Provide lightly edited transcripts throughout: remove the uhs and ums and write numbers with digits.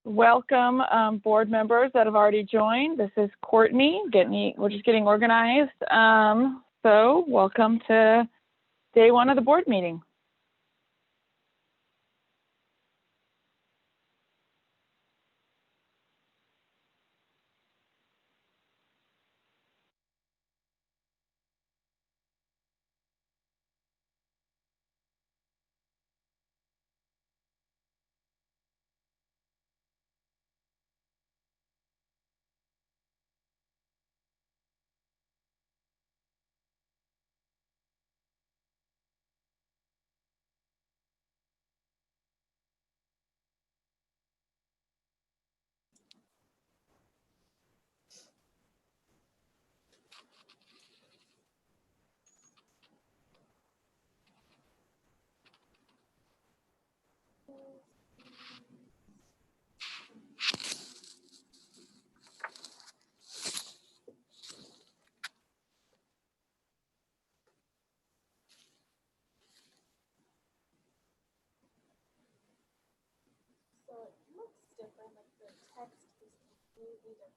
Welcome, board members that have already joined. This is Courtney. We're just getting organized. So welcome to day one of the board meeting. So it looks different, like the text is completely different.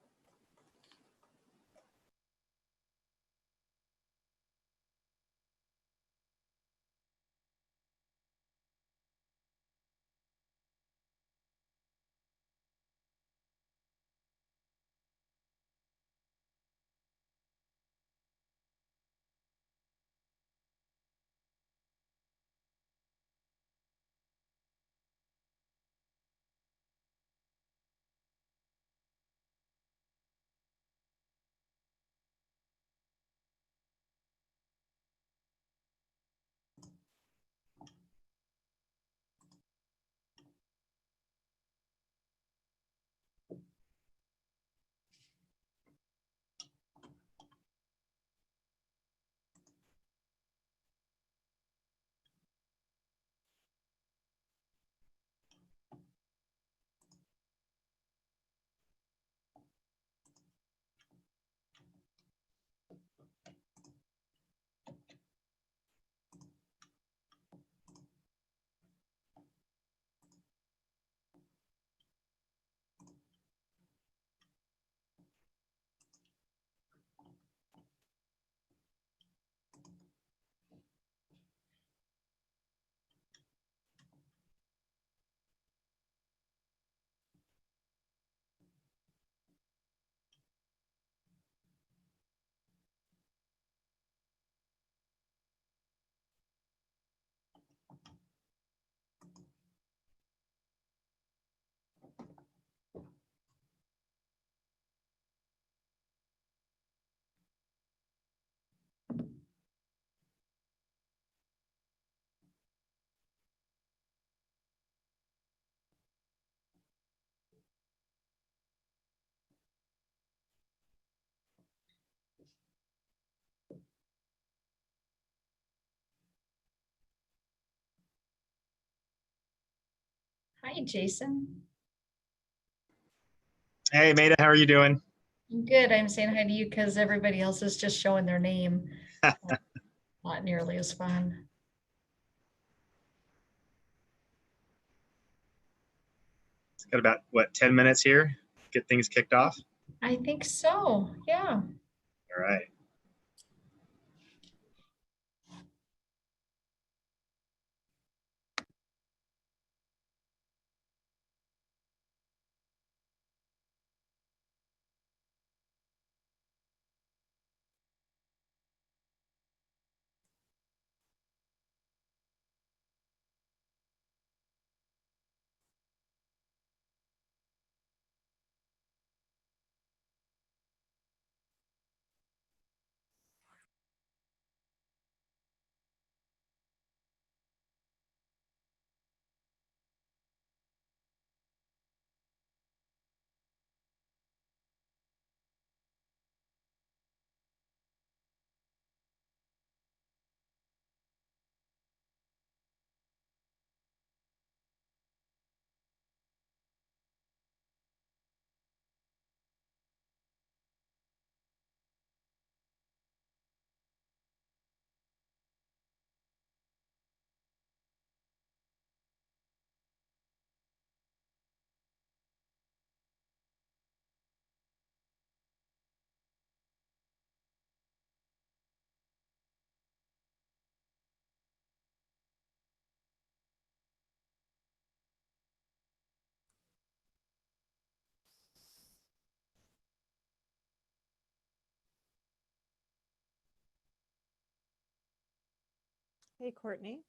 Hi, Jason. Hey, Maida, how are you doing? Good. I'm saying hi to you because everybody else is just showing their name. Not nearly as fun. It's got about, what, 10 minutes here? Get things kicked off? I think so. Yeah. All right. Hey, Courtney.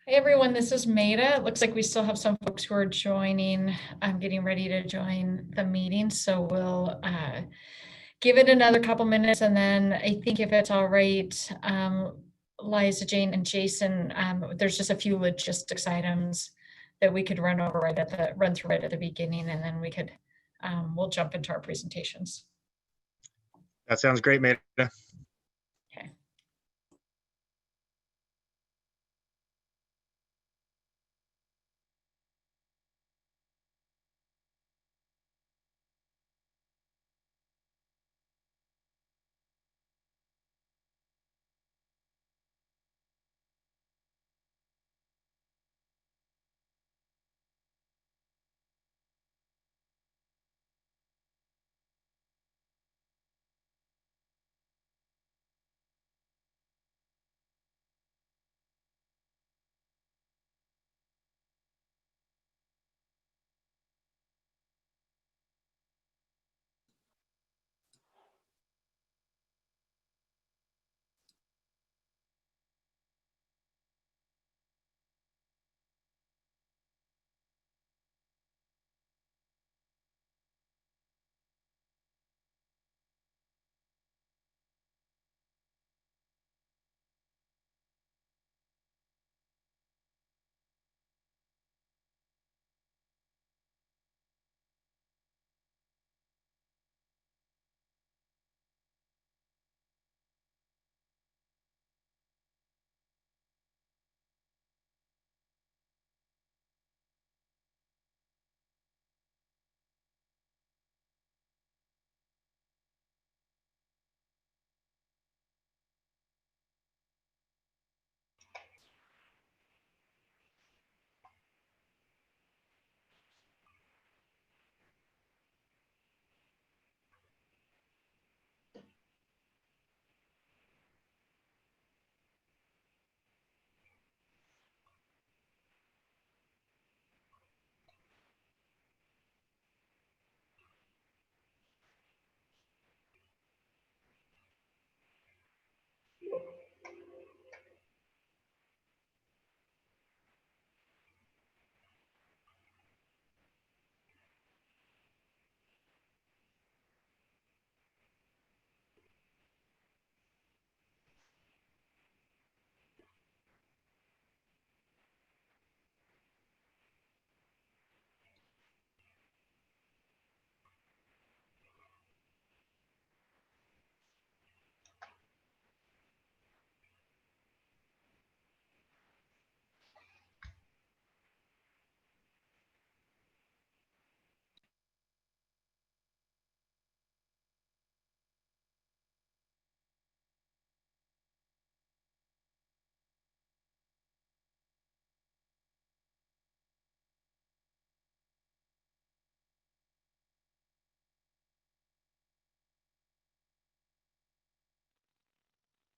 Hey everyone, this is Maida. It looks like we still have some folks who are joining. I'm getting ready to join the meeting, so we'll give it another couple minutes, and then I think if it's all right, Liza, Jane, and Jason, there's just a few logistics items that we could run through right at the beginning, and then we'll jump into our presentations. That sounds great, Maida. Okay.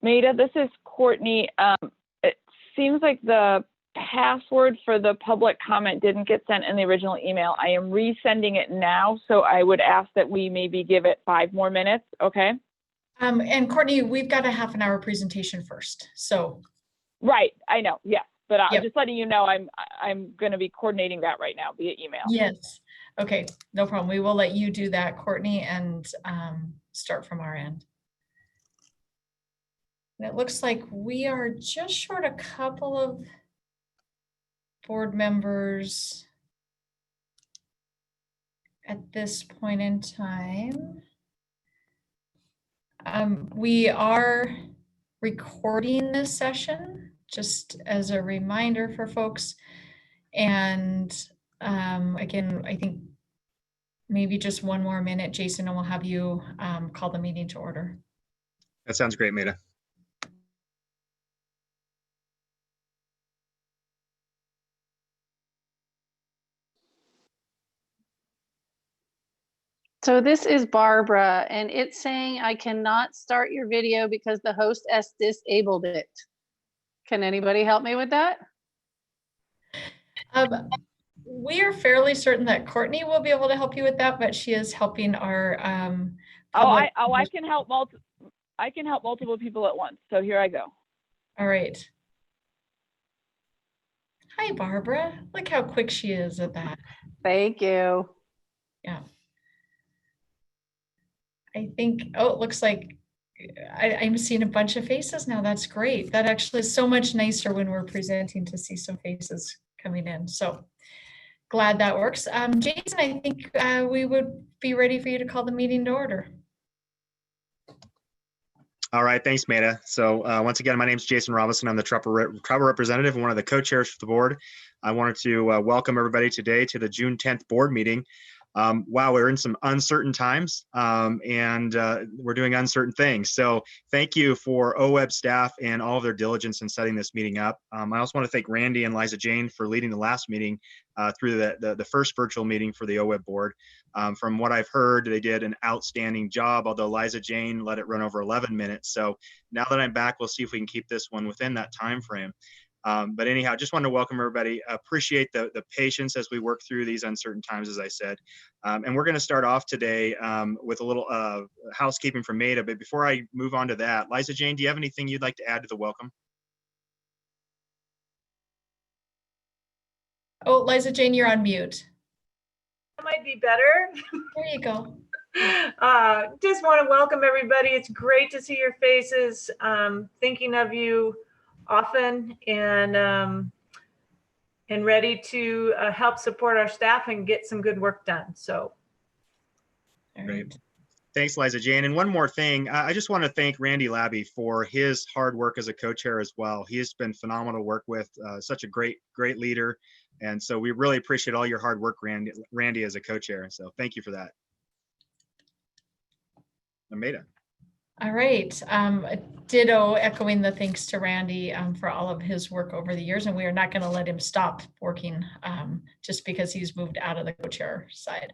Maida, this is Courtney. It seems like the password for the public comment didn't get sent in the original email. I am resending it now, so I would ask that we maybe give it 5 more minutes, okay? And Courtney, we've got a half an hour presentation first, so. Right, I know, yes, but I'm Yep. just letting you know I'm going to be coordinating that right now via email. Yes, okay, no problem. We will let you do that, Courtney, and start from our end. And it looks like we are just short a couple of board members at this point in time. We are recording this session, just as a reminder for folks. And again, I think maybe just 1 more minute, Jason, and we'll have you call the meeting to order. That sounds great, Maida. So this is Barbara, and it's saying I cannot start your video because the host has disabled it. Can anybody help me with that? We are fairly certain that Courtney will be able to help you with that, but she is helping our I can help multiple people at once. So here I go. All right. Hi, Barbara. Look how quick she is at that. Thank you. Yeah. I think, oh, it looks like I'm seeing a bunch of faces now. That's great. That actually is so much nicer when we're presenting to see some faces coming in. So glad that works. Jason, I think we would be ready for you to call the meeting to order. All right, thanks, Maida. So once again, my name is Jason Robinson. I'm the tribal representative and one of the co-chairs for the board. I wanted to welcome everybody today to the June 10th board meeting. Wow, we're in some uncertain times and we're doing uncertain things. So thank you for OWEB staff and all of their diligence in setting this meeting up. I also want to thank Randy and Liza Jane for leading the last meeting through the first virtual meeting for the OWEB board. From what I've heard, they did an outstanding job, although Liza Jane let it run over 11 minutes. So now that I'm back, we'll see if we can keep this one within that time frame. But anyhow, just wanted to welcome everybody. Appreciate the patience as we work through these uncertain times, as I said. And we're going to start off today with a little housekeeping from Maida. But before I move on to that, Liza Jane, do you have anything you'd like to add to the welcome? Oh, Liza Jane, you're on mute. That might be better. There you go. Just want to welcome everybody. It's great to see your faces. Thinking of you often and ready to help support our staff and get some good work done. So great. Thanks, Liza Jane. And one more thing, I just want to thank Randy Labby for his hard work as a co-chair as well. He has been phenomenal to work with, such a great leader. And so we really appreciate all your hard work, Randy as a co-chair. So thank you for that. Maida. All right. Ditto, echoing the thanks to Randy for all of his work over the years. And we are not going to let him stop working just because he's moved out of the co-chair side.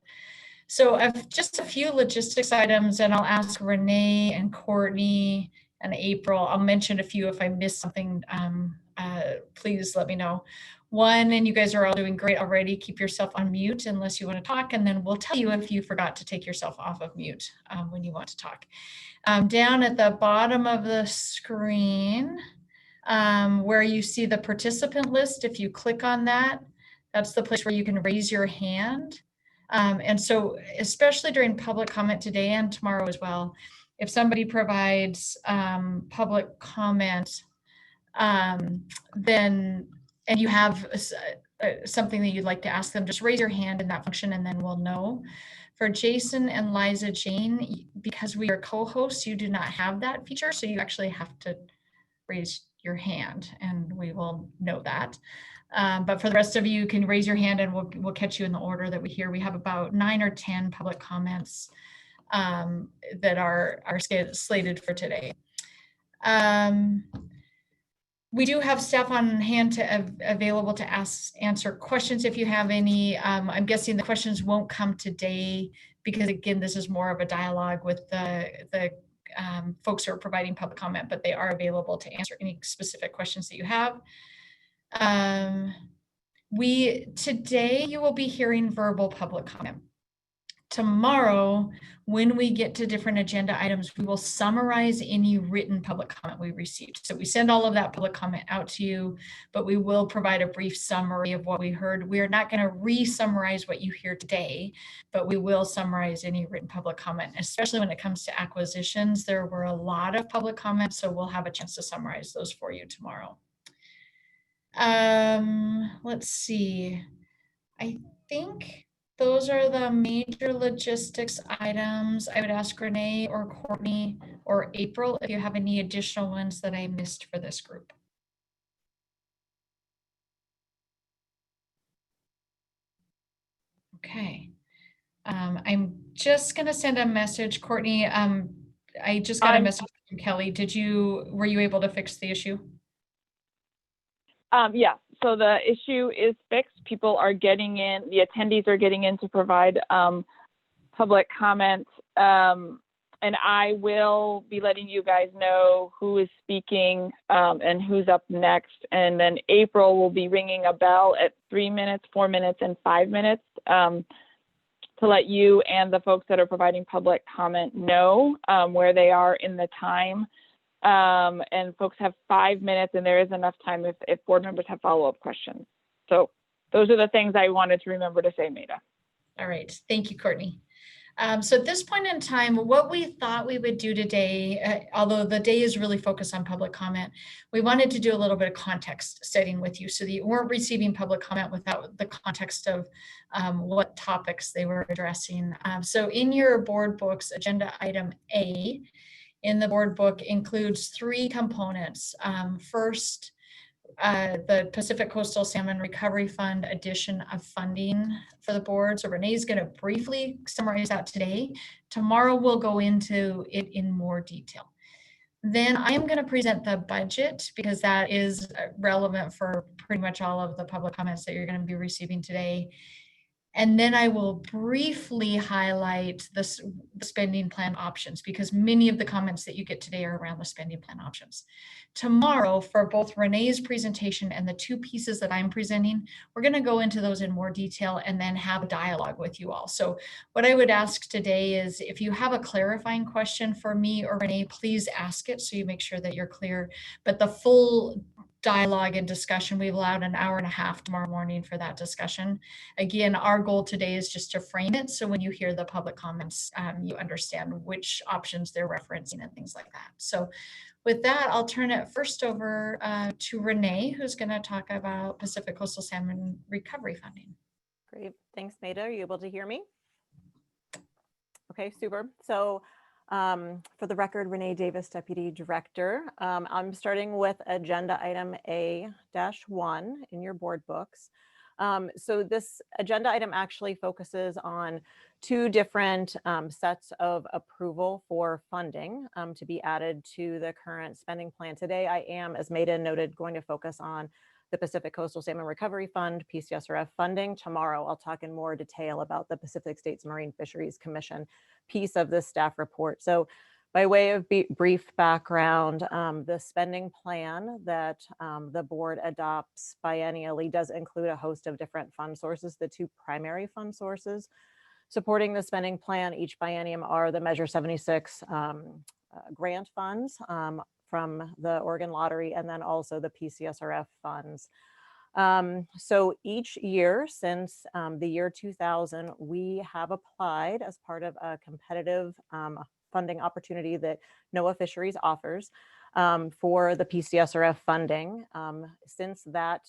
So I've just a few logistics items, and I'll ask Renee and Courtney and April. I'll mention a few. If I miss something, please let me know. One, and you guys are all doing great already, keep yourself on mute unless you want to talk, and then we'll tell you if you forgot to take yourself off of mute when you want to talk. Down at the bottom of the screen, where you see the participant list, if you click on that, that's the place where you can raise your hand. And so especially during public comment today and tomorrow as well, if somebody provides public comment, then, and you have something that you'd like to ask them, just raise your hand in that function and then we'll know. For Jason and Liza Jane, because we are co-hosts, you do not have that feature. So you actually have to raise your hand and we will know that. But for the rest of you, you can raise your hand and we'll catch you in the order that we hear. We have about 9 or 10 public comments that are slated for today. We do have staff on hand available to answer questions if you have any. I'm guessing the questions won't come today because, again, this is more of a dialogue with the folks who are providing public comment, but they are available to answer any specific questions that you have. Today you will be hearing verbal public comment. Tomorrow, when we get to different agenda items, we will summarize any written public comment we received. So we send all of that public comment out to you, but we will provide a brief summary of what we heard. We are not going to re-summarize what you hear today, but we will summarize any written public comment, especially when it comes to acquisitions. There were a lot of public comments, so we'll have a chance to summarize those for you tomorrow. Let's see. I think those are the major logistics items. I would ask Renee or Courtney or April if you have any additional ones that I missed for this group. Okay. I'm just going to send a message, Courtney. I just got a message from Kelly. Were you able to fix the issue? Yeah, so the issue is fixed. People are getting in, the attendees are getting in to provide public comment. And I will be letting you guys know who is speaking and who's up next. And then April will be ringing a bell at 3 minutes, 4 minutes, and 5 minutes to let you and the folks that are providing public comment know where they are in the time. And folks have 5 minutes, and there is enough time if board members have follow-up questions. So those are the things I wanted to remember to say, Maida. All right, thank you, Courtney. So at this point in time, what we thought we would do today, although the day is really focused on public comment, we wanted to do a little bit of context setting with you so that you weren't receiving public comment without the context of what topics they were addressing. So in your board books, agenda item A in the board book includes 3 components. First, the Pacific Coastal Salmon Recovery Fund addition of funding for the board. So Renee's going to briefly summarize that today. Tomorrow we'll go into it in more detail. Then I am going to present the budget because that is relevant for pretty much all of the public comments that you're going to be receiving today. And then I will briefly highlight the spending plan options because many of the comments that you get today are around the spending plan options. Tomorrow, for both Renee's presentation and the 2 pieces that I'm presenting, we're going to go into those in more detail and then have a dialogue with you all. So what I would ask today is if you have a clarifying question for me or Renee, please ask it so you make sure that you're clear. But the full dialogue and discussion, we've allowed an hour and a half tomorrow morning for that discussion. Again, our goal today is just to frame it so when you hear the public comments, you understand which options they're referencing and things like that. So with that, I'll turn it first over to Renee, who's going to talk about Pacific Coastal Salmon Recovery Funding. Great. Thanks, Maida. Are you able to hear me? Okay, super. So for the record, Renee Davis, Deputy Director. I'm starting with agenda item A-1 in your board books. So this agenda item actually focuses on 2 different sets of approval for funding to be added to the current spending plan. Today, I am, as Maida noted, going to focus on the Pacific Coastal Salmon Recovery Fund, PCSRF funding. Tomorrow, I'll talk in more detail about the Pacific States Marine Fisheries Commission piece of this staff report. So by way of brief background, the spending plan that the board adopts biennially does include a host of different fund sources. The 2 primary fund sources supporting the spending plan each biennium are the Measure 76 grant funds from the Oregon Lottery, and then also the PCSRF funds. So each year since the year 2000, we have applied as part of a competitive funding opportunity that NOAA Fisheries offers for the PCSRF funding. Since that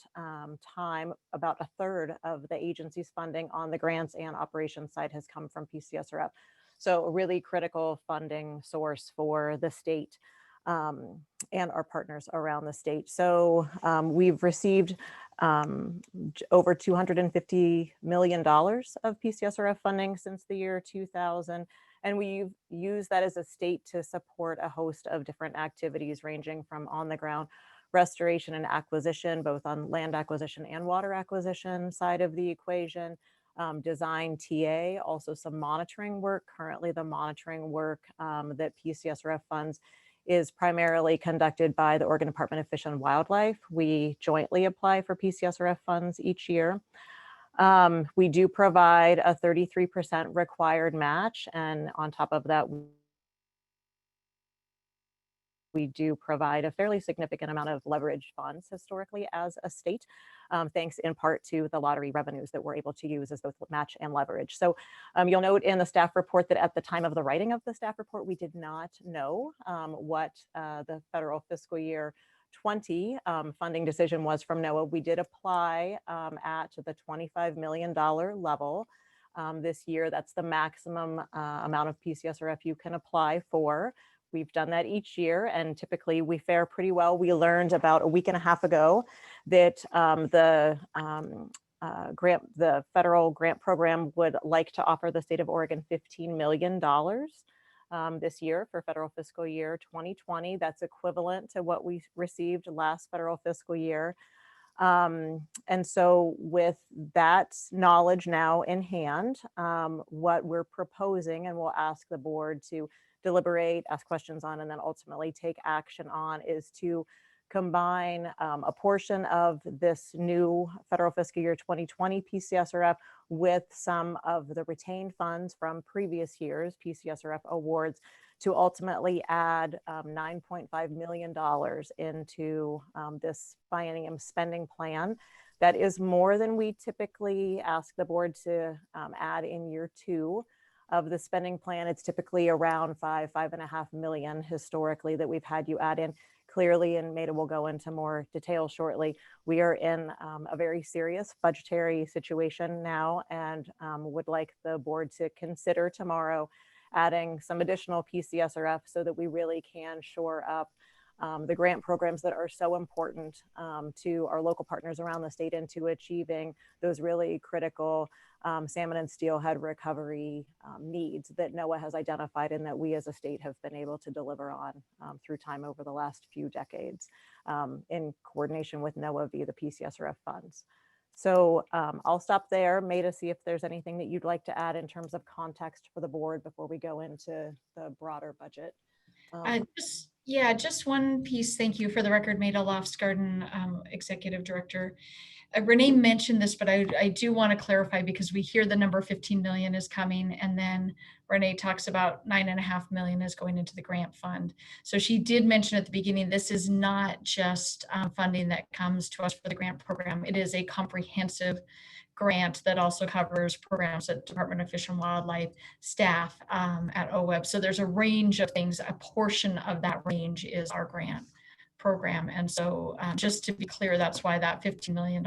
time, about 1/3 of the agency's funding on the grants and operations side has come from PCSRF. So a really critical funding source for the state and our partners around the state. So we've received over $250 million of PCSRF funding since the year 2000. And we've used that as a state to support a host of different activities ranging from on the ground restoration and acquisition, both on land acquisition and water acquisition side of the equation, design TA, also some monitoring work. Currently, the monitoring work that PCSRF funds is primarily conducted by the Oregon Department of Fish and Wildlife. We jointly apply for PCSRF funds each year. We do provide a 33% required match, and on top of that, we do provide a fairly significant amount of leveraged funds historically as a state, thanks in part to the lottery revenues that we're able to use as both match and leverage. So you'll note in the staff report that at the time of the writing of the staff report, we did not know what the federal fiscal year 20 funding decision was from NOAA. We did apply at the $25 million level this year. That's the maximum amount of PCSRF you can apply for. We've done that each year, and typically we fare pretty well. We learned about a week and a half ago that the federal grant program would like to offer the state of Oregon $15 million this year for federal fiscal year 2020. That's equivalent to what we received last federal fiscal year. And so with that knowledge now in hand, what we're proposing, and we'll ask the board to deliberate, ask questions on, and then ultimately take action on, is to combine a portion of this new federal fiscal year 2020 PCSRF with some of the retained funds from previous years PCSRF awards to ultimately add $9.5 million into this biennium spending plan. That is more than we typically ask the board to add in year 2 of the spending plan. It's typically around $5.5 million historically that we've had you add in. Clearly, and Maida will go into more detail shortly, we are in a very serious budgetary situation now, and would like the board to consider tomorrow adding some additional PCSRF so that we really can shore up the grant programs that are so important to our local partners around the state and to achieving those really critical salmon and steelhead recovery needs that NOAA has identified and that we as a state have been able to deliver on through time over the last few decades in coordination with NOAA via the PCSRF funds. So I'll stop there, Maida, see if there's anything that you'd like to add in terms of context for the board before we go into the broader budget. Just one piece. Thank you. For the record, Maida Lofsgarden, Executive Director. Renee mentioned this, but I do want to clarify, because we hear the number 15 million is coming, and then Renee talks about 9.5 million is going into the grant fund. So she did mention at the beginning, this is not just funding that comes to us for the grant program. It is a comprehensive grant that also covers programs at Department of Fish and Wildlife, staff at OWEB. So there's a range of things. A portion of that range is our grant program. And so just to be clear, that's why that $15 million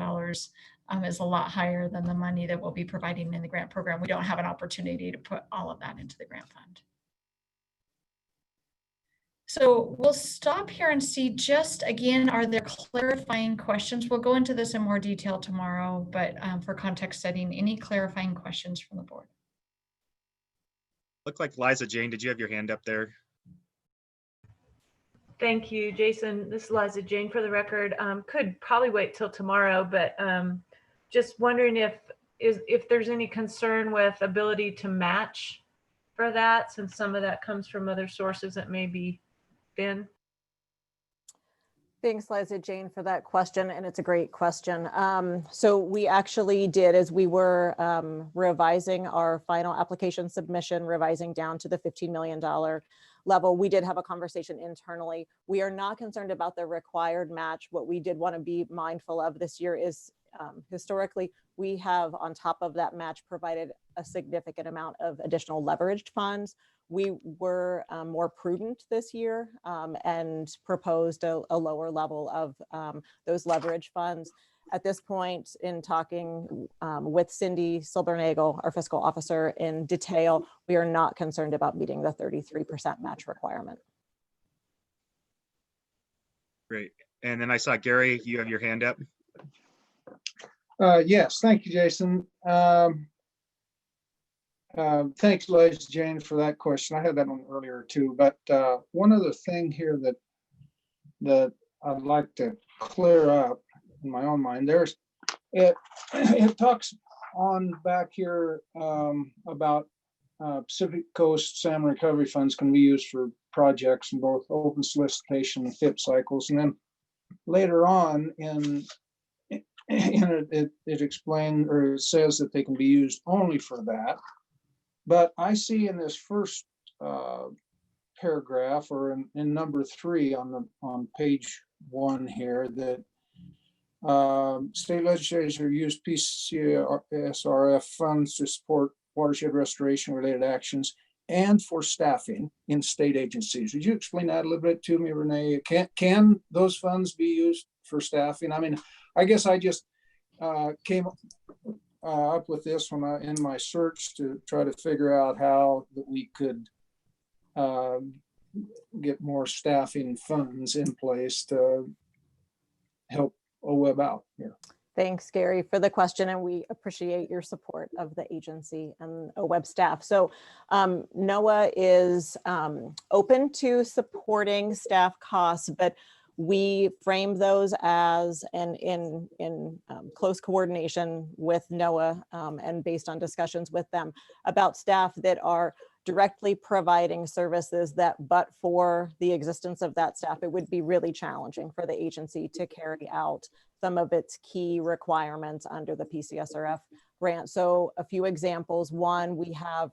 is a lot higher than the money that we'll be providing in the grant program. We don't have an opportunity to put all of that into the grant fund. So we'll stop here and see, just again, are there clarifying questions? We'll go into this in more detail tomorrow, but for context setting, any clarifying questions from the board? Look like Liza Jane, did you have your hand up there? Thank you, Jason. This is Liza Jane for the record. Could probably wait till tomorrow, but just wondering if there's any concern with ability to match for that, since some of that comes from other sources that may be been. Thanks, Liza Jane, for that question, and it's a great question. So we actually did, as we were revising our final application submission, revising down to the $15 million level, we did have a conversation internally. We are not concerned about the required match. What we did want to be mindful of this year is historically, we have on top of that match provided a significant amount of additional leveraged funds. We were more prudent this year and proposed a lower level of those leverage funds. At this point, in talking with Cindy Silbernagel, our fiscal officer, in detail, we are not concerned about meeting the 33% match requirement. Great. And then I saw Gary, you have your hand up. Yes, thank you, Jason. Thanks, Liz Jane, for that question. I had that one earlier too, but one other thing here that I'd like to clear up in my own mind, it talks on back here about Pacific Coast Salmon Recovery Funds can be used for projects in both open solicitation and FIP cycles. And then later on it explains, or it says that they can be used only for that. But I see in this first paragraph, or in number 3 on page 1 here, that state legislature used PCSRF funds to support watershed restoration related actions and for staffing in state agencies. Would you explain that a little bit to me, Renee? Can those funds be used for staffing? I mean, I guess I just came up with this when in my search to try to figure out how that we could get more staffing funds in place to help OWEB out here. Thanks, Gary, for the question, and we appreciate your support of the agency and OWEB staff. So NOAA is open to supporting staff costs, but we frame those as in close coordination with NOAA and based on discussions with them about staff that are directly providing services that, but for the existence of that staff, it would be really challenging for the agency to carry out some of its key requirements under the PCSRF grant. So a few examples. One, we have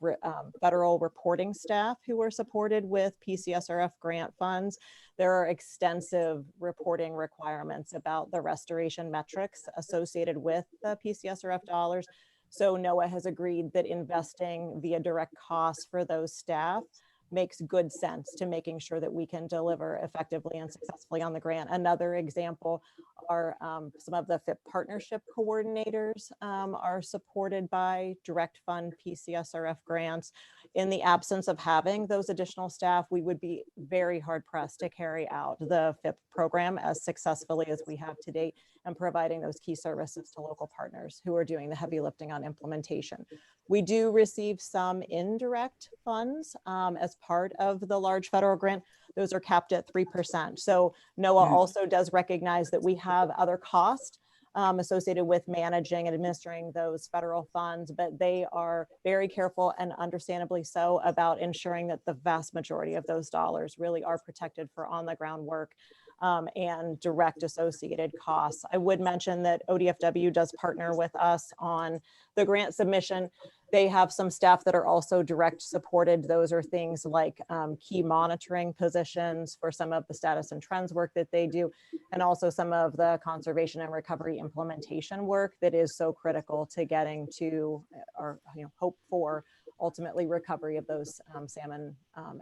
federal reporting staff who are supported with PCSRF grant funds. There are extensive reporting requirements about the restoration metrics associated with the PCSRF dollars. So NOAA has agreed that investing via direct costs for those staff makes good sense to making sure that we can deliver effectively and successfully on the grant. Another example are some of the FIP partnership coordinators are supported by direct fund PCSRF grants. In the absence of having those additional staff, we would be very hard pressed to carry out the FIP program as successfully as we have to date and providing those key services to local partners who are doing the heavy lifting on implementation. We do receive some indirect funds as part of the large federal grant. Those are capped at 3%. So NOAA also does recognize that we have other costs associated with managing and administering those federal funds, but they are very careful, and understandably so, about ensuring that the vast majority of those dollars really are protected for on-the-ground work and direct associated costs. I would mention that ODFW does partner with us on the grant submission. They have some staff that are also direct supported. Those are things like key monitoring positions for some of the status and trends work that they do, and also some of the conservation and recovery implementation work that is so critical to getting to or hope for ultimately recovery of those salmon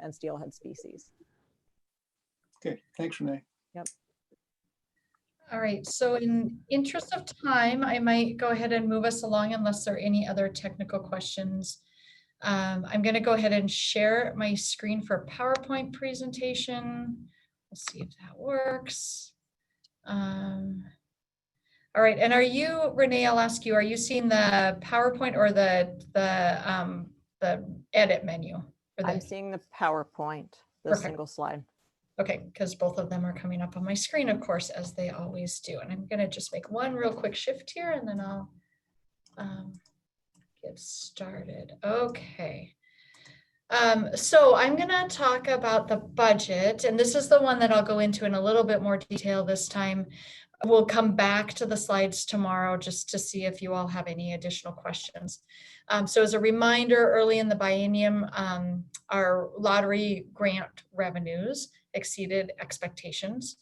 and steelhead species. Okay, thanks, Renee. Yep. All right, so in interest of time, I might go ahead and move us along unless there are any other technical questions. I'm going to go ahead and share my screen for a PowerPoint presentation. We'll see if that works. All right, and are you, Renee, I'll ask you, are you seeing the PowerPoint or the edit menu? I'm seeing the PowerPoint, the Perfect. single slide. Okay, because both of them are coming up on my screen, of course, as they always do. And I'm going to just make one real quick shift here, and then I'll get started. Okay. So I'm going to talk about the budget, and this is the one that I'll go into in a little bit more detail this time. We'll come back to the slides tomorrow just to see if you all have any additional questions. So as a reminder, early in the biennium, our lottery grant revenues exceeded expectations.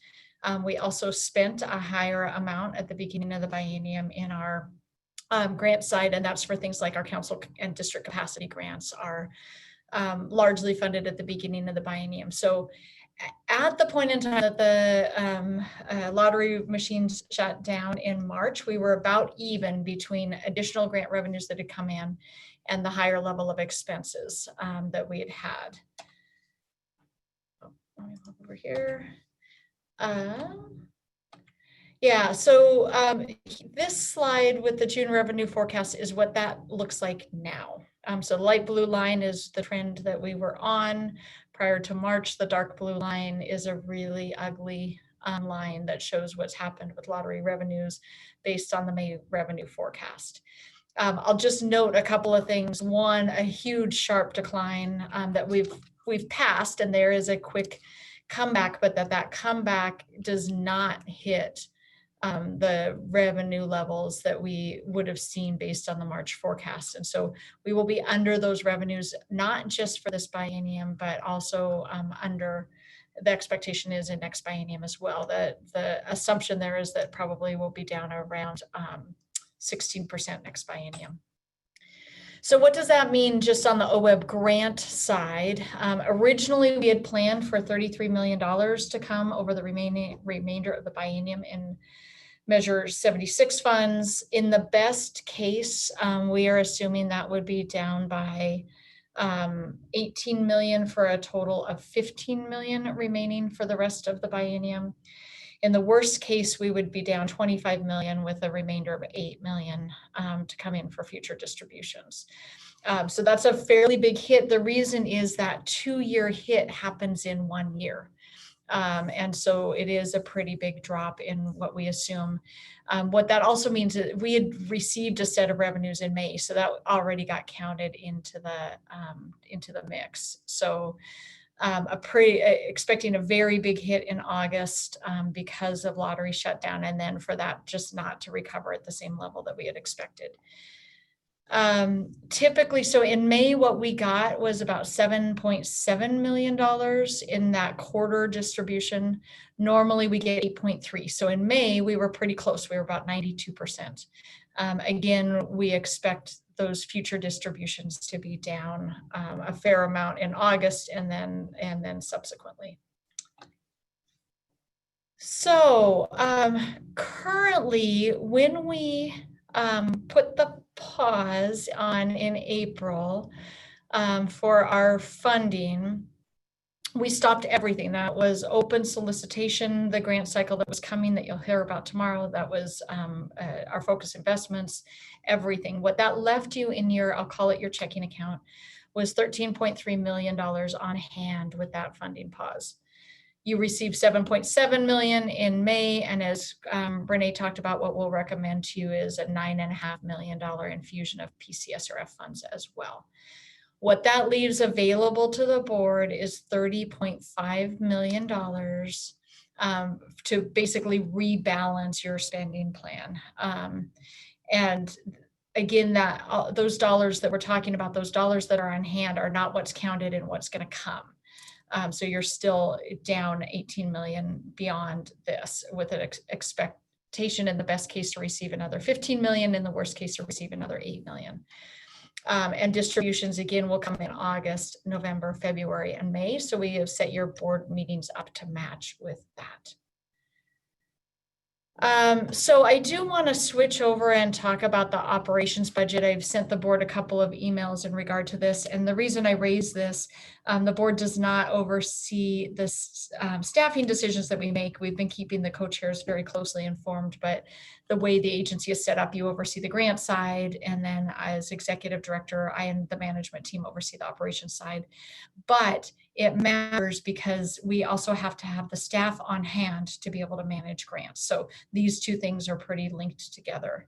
We also spent a higher amount at the beginning of the biennium in our grant side, and that's for things like our council and district capacity grants are largely funded at the beginning of the biennium. So at the point in time that the lottery machines shut down in March, we were about even between additional grant revenues that had come in and the higher level of expenses that we had had. Let me look over here. Yeah, so this slide with the June revenue forecast is what that looks like now. So the light blue line is the trend that we were on prior to March. The dark blue line is a really ugly line that shows what's happened with lottery revenues based on the May revenue forecast. I'll just note a couple of things. One, a huge sharp decline that we've passed, and there is a quick comeback, but that comeback does not hit the revenue levels that we would have seen based on the March forecast. And so we will be under those revenues, not just for this biennium, but also under the expectation is in next biennium as well. The assumption there is that probably will be down around 16% next biennium. So what does that mean just on the OWEB grant side? Originally, we had planned for $33 million to come over the remainder of the biennium in Measure 76 funds. In the best case, we are assuming that would be down by 18 million for a total of 15 million remaining for the rest of the biennium. In the worst case, we would be down 25 million with a remainder of 8 million to come in for future distributions. So that's a fairly big hit. The reason is that 2-year hit happens in 1 year. And so it is a pretty big drop in what we assume. What that also means is we had received a set of revenues in May, so that already got counted into the mix. So expecting a very big hit in August because of lottery shutdown, and then for that just not to recover at the same level that we had expected. Typically, so in May, what we got was about $7.7 million in that quarter distribution. Normally we get 8.3. So in May, we were pretty close. We were about 92%. Again, we expect those future distributions to be down a fair amount in August and then subsequently. So currently, when we put the pause on in April for our funding, we stopped everything. That was open solicitation, the grant cycle that was coming that you'll hear about tomorrow. That was our focus investments, everything. What that left you in your, I'll call it your checking account, was $13.3 million on hand with that funding pause. You received 7.7 million in May, and as Renee talked about, what we'll recommend to you is a $9.5 million infusion of PCSRF funds as well. What that leaves available to the board is $30.5 million to basically rebalance your spending plan. And again, those dollars that we're talking about, those dollars that are on hand are not what's counted and what's going to come. So you're still down 18 million beyond this, with an expectation in the best case to receive another 15 million, in the worst case to receive another 8 million. And distributions again will come in August, November, February, and May. So we have set your board meetings up to match with that. So I do want to switch over and talk about the operations budget. I've sent the board a couple of emails in regard to this. And the reason I raise this, the board does not oversee the staffing decisions that we make. We've been keeping the co-chairs very closely informed, but the way the agency is set up, you oversee the grant side. And then as executive director, I and the management team oversee the operations side. But it matters because we also have to have the staff on hand to be able to manage grants. So these two things are pretty linked together.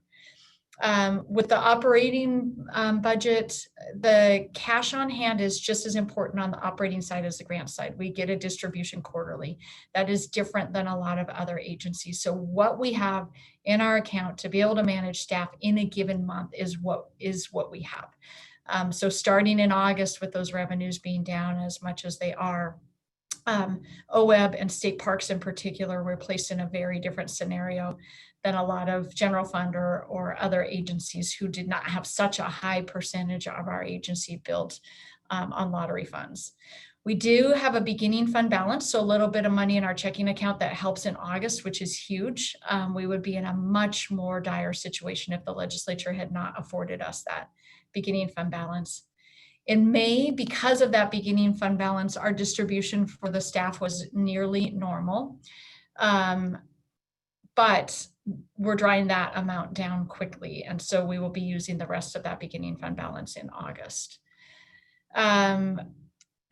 With the operating budget, the cash on hand is just as important on the operating side as the grant side. We get a distribution quarterly. That is different than a lot of other agencies. So what we have in our account to be able to manage staff in a given month is what we have. So starting in August with those revenues being down as much as they are, OWEB and state parks in particular were placed in a very different scenario than a lot of general fund or other agencies who did not have such a high percentage of our agency built on lottery funds. We do have a beginning fund balance, so a little bit of money in our checking account that helps in August, which is huge. We would be in a much more dire situation if the legislature had not afforded us that beginning fund balance. In May, because of that beginning fund balance, our distribution for the staff was nearly normal, but we're drawing that amount down quickly. And so we will be using the rest of that beginning fund balance in August.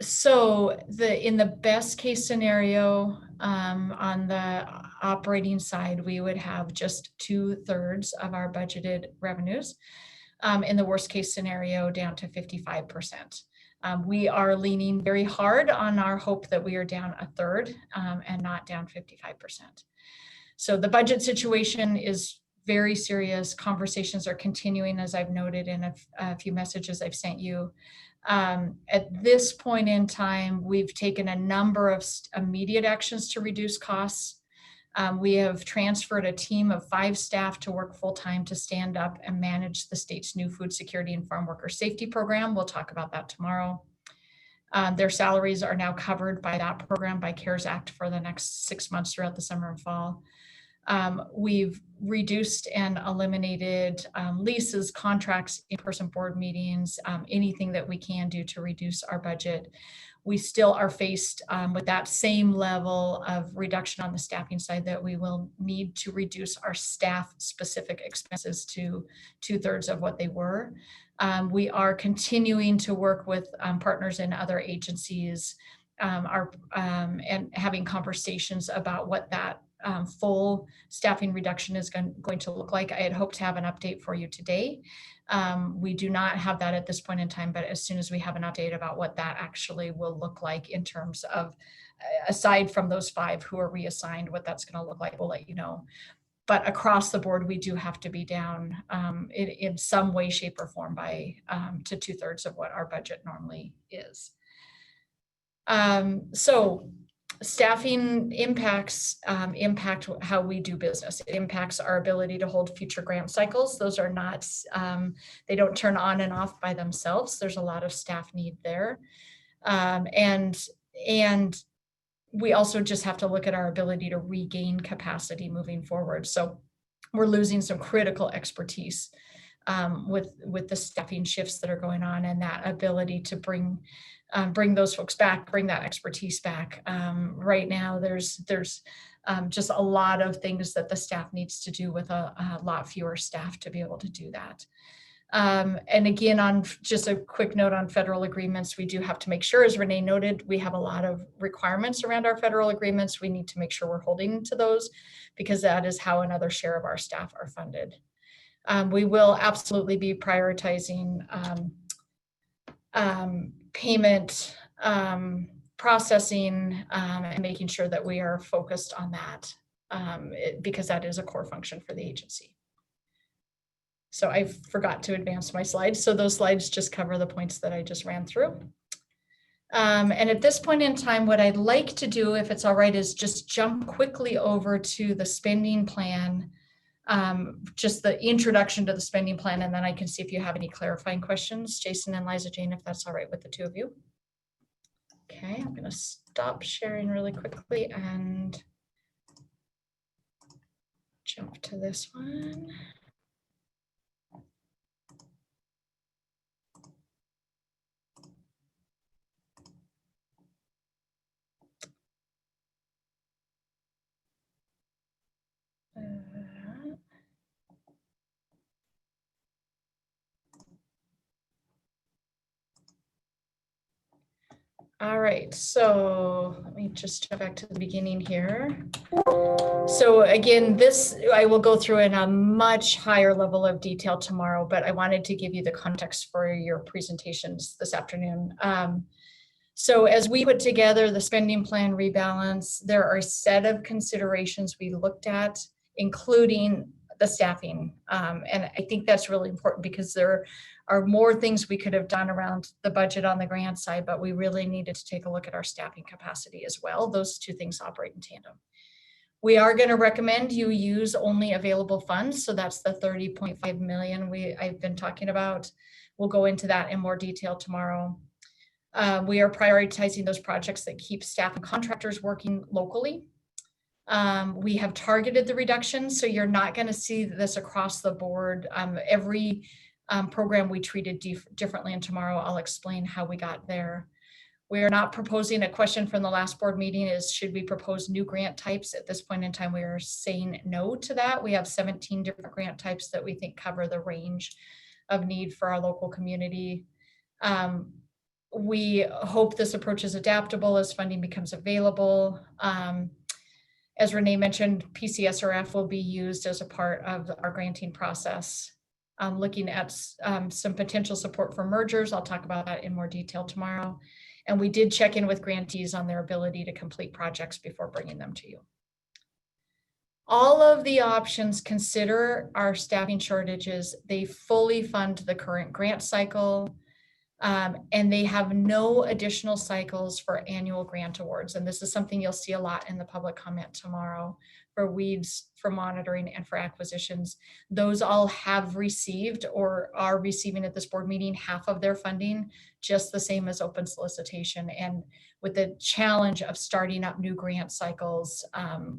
So in the best case scenario, on the operating side, we would have just 2/3 of our budgeted revenues. in the worst case scenario down to 55%. We are leaning very hard on our hope that we are down a third and not down 55%. So the budget situation is very serious. Conversations are continuing, as I've noted in a few messages I've sent you. At this point in time, we've taken a number of immediate actions to reduce costs. We have transferred a team of 5 staff to work full-time to stand up and manage the state's new food security and farm worker safety program. We'll talk about that tomorrow. Their salaries are now covered by that program, by CARES Act, for the next 6 months throughout the summer and fall. We've reduced and eliminated leases, contracts, in-person board meetings, anything that we can do to reduce our budget. We still are faced with that same level of reduction on the staffing side, that we will need to reduce our staff-specific expenses to 2/3 of what they were. We are continuing to work with partners in other agencies and having conversations about what that full staffing reduction is going to look like. I had hoped to have an update for you today. We do not have that at this point in time, but as soon as we have an update about what that actually will look like in terms of, aside from those 5 who are reassigned, what that's going to look like, we'll let you know. But across the board, we do have to be down in some way, shape, or form by to 2/3 of what our budget normally is. So staffing impacts impact how we do business. It impacts our ability to hold future grant cycles. Those are not, they don't turn on and off by themselves. There's a lot of staff need there. And we also just have to look at our ability to regain capacity moving forward. So we're losing some critical expertise with the staffing shifts that are going on, and that ability to bring those folks back, bring that expertise back. Right now, there's just a lot of things that the staff needs to do with a lot fewer staff to be able to do that. And again, on just a quick note on federal agreements, we do have to make sure, as Renee noted, we have a lot of requirements around our federal agreements. We need to make sure we're holding to those, because that is how another share of our staff are funded. We will absolutely be prioritizing payment processing and making sure that we are focused on that because that is a core function for the agency. So I forgot to advance my slides. So those slides just cover the points that I just ran through. And at this point in time, what I'd like to do, if it's all right, is just jump quickly over to the spending plan, just the introduction to the spending plan, and then I can see if you have any clarifying questions, Jason and Liza Jane, if that's all right with the two of you. Okay, I'm going to stop sharing really quickly and jump to this one. All right, so let me just jump back to the beginning here. So again, this I will go through in a much higher level of detail tomorrow, but I wanted to give you the context for your presentations this afternoon. So as we put together the spending plan rebalance, there are a set of considerations we looked at, including the staffing. And I think that's really important because there are more things we could have done around the budget on the grant side, but we really needed to take a look at our staffing capacity as well. Those two things operate in tandem. We are going to recommend you use only available funds. So that's the 30.5 million I've been talking about. We'll go into that in more detail tomorrow. We are prioritizing those projects that keep staff and contractors working locally. We have targeted the reductions, so you're not going to see this across the board. Every program we treated differently, and tomorrow I'll explain how we got there. We are not proposing. A question from the last board meeting is, should we propose new grant types? At this point in time, we are saying no to that. We have 17 different grant types that we think cover the range of need for our local community. We hope this approach is adaptable as funding becomes available. As Renee mentioned, PCSRF will be used as a part of our granting process. looking at some potential support for mergers. I'll talk about that in more detail tomorrow. And we did check in with grantees on their ability to complete projects before bringing them to you. All of the options consider our staffing shortages. They fully fund the current grant cycle, and they have no additional cycles for annual grant awards. And this is something you'll see a lot in the public comment tomorrow for weeds, for monitoring, and for acquisitions. Those all have received or are receiving at this board meeting half of their funding, just the same as open solicitation. And with the challenge of starting up new grant cycles,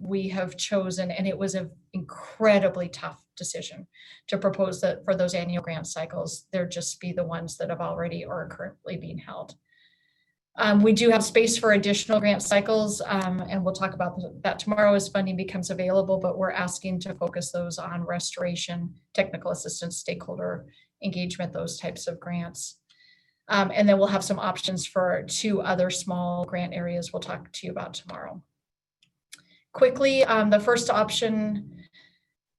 we have chosen, and it was an incredibly tough decision to propose that for those annual grant cycles, they're just be the ones that have already or are currently being held. We do have space for additional grant cycles, and we'll talk about that tomorrow as funding becomes available, but we're asking to focus those on restoration, technical assistance, stakeholder engagement, those types of grants. And then we'll have some options for 2 other small grant areas we'll talk to you about tomorrow. Quickly, the first option,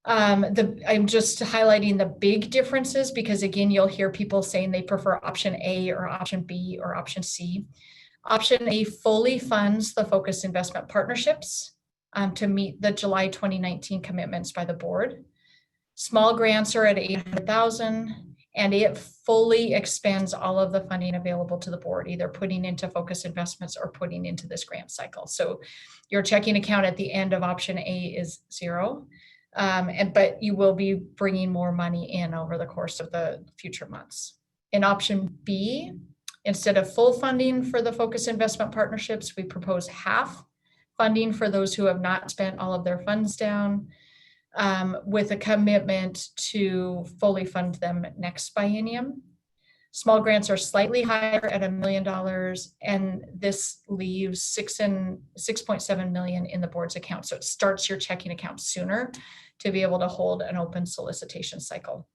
I'm just highlighting the big differences because again, you'll hear people saying they prefer option A or option B or option C. Option A fully funds the focused investment partnerships to meet the July 2019 commitments by the board. Small grants are at 800,000 and it fully expends all of the funding available to the board, either putting into focused investments or putting into this grant cycle. So your checking account at the end of option A is 0. But you will be bringing more money in over the course of the future months. In option B, instead of full funding for the focused investment partnerships, we propose half funding for those who have not spent all of their funds down, with a commitment to fully fund them next biennium. Small grants are slightly higher at $1 million, and this leaves $6.7 million in the board's account. So it starts your checking account sooner to be able to hold an open solicitation cycle.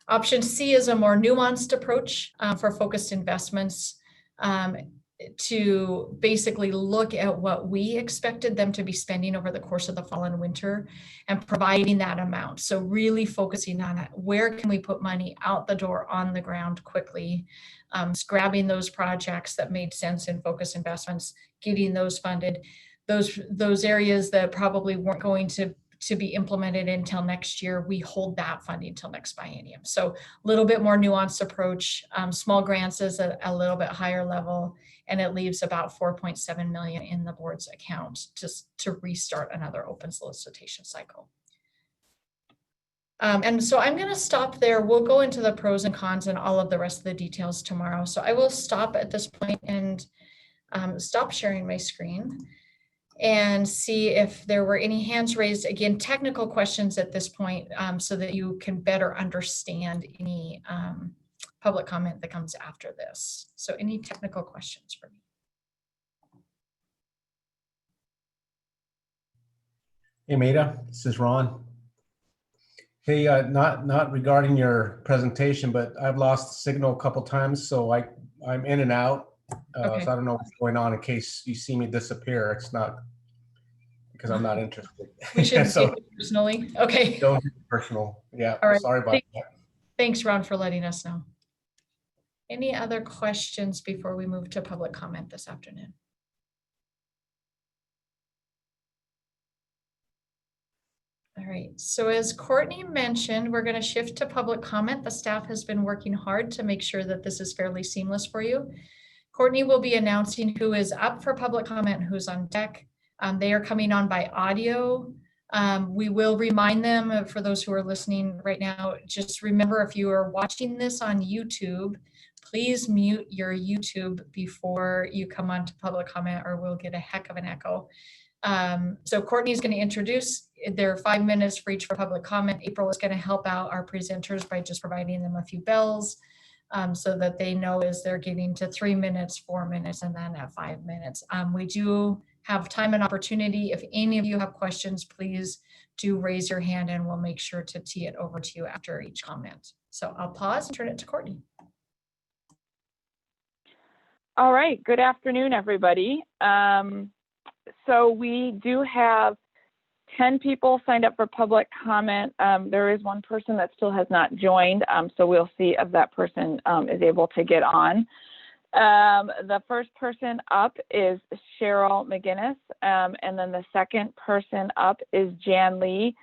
Option C is a more nuanced approach for focused investments to basically look at what we expected them to be spending over the course of the fall and winter and providing that amount. So really focusing on where can we put money out the door on the ground quickly, grabbing those projects that made sense in focused investments, getting those funded, those areas that probably weren't going to be implemented until next year, we hold that funding till next biennium. So a little bit more nuanced approach. Small grants is at a little bit higher level, and it leaves about $4.7 million in the board's account just to restart another open solicitation cycle. And so I'm going to stop there. We'll go into the pros and cons and all of the rest of the details tomorrow. So I will stop at this point and stop sharing my screen and see if there were any hands raised. Again, technical questions at this point so that you can better understand any public comment that comes after this. So any technical questions for me? Hey, Maida, this is Ron. Hey, not regarding your presentation, but I've lost signal a couple times, so I'm in and out. Okay. So I don't know what's going on in case you see me disappear. It's not because I'm not interested. We shouldn't So take it personally. Okay. don't take it personal. Yeah, All right. sorry about that. Thanks, Ron, for letting us know. Any other questions before we move to public comment this afternoon? All right, so as Courtney mentioned, we're going to shift to public comment. The staff has been working hard to make sure that this is fairly seamless for you. Courtney will be announcing who is up for public comment and who's on deck. They are coming on by audio. We will remind them, for those who are listening right now, just remember if you are watching this on YouTube, please mute your YouTube before you come on to public comment or we'll get a heck of an echo. So Courtney's going to introduce. There are 5 minutes for each for public comment. April is going to help out our presenters by just providing them a few bells so that they know as they're getting to 3 minutes, 4 minutes, and then at 5 minutes. We do have time and opportunity. If any of you have questions, please do raise your hand and we'll make sure to tee it over to you after each comment. So I'll pause and turn it to Courtney. All right, good afternoon, everybody. So we do have 10 people signed up for public comment. There is one person that still has not joined, so we'll see if that person is able to get on. The first person up is Cheryl McGinnis, and then the second person up is Jan Lee.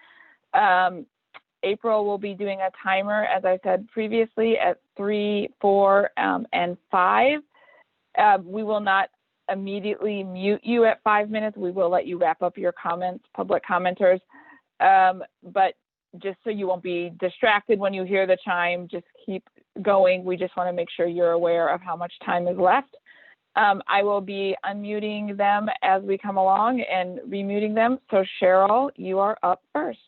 April will be doing a timer, as I said previously, at 3, 4, and 5. We will not immediately mute you at 5 minutes. We will let you wrap up your comments, public commenters. But just so you won't be distracted when you hear the chime, just keep going. We just want to make sure you're aware of how much time is left. I will be unmuting them as we come along and remuting them. So Cheryl, you are up first.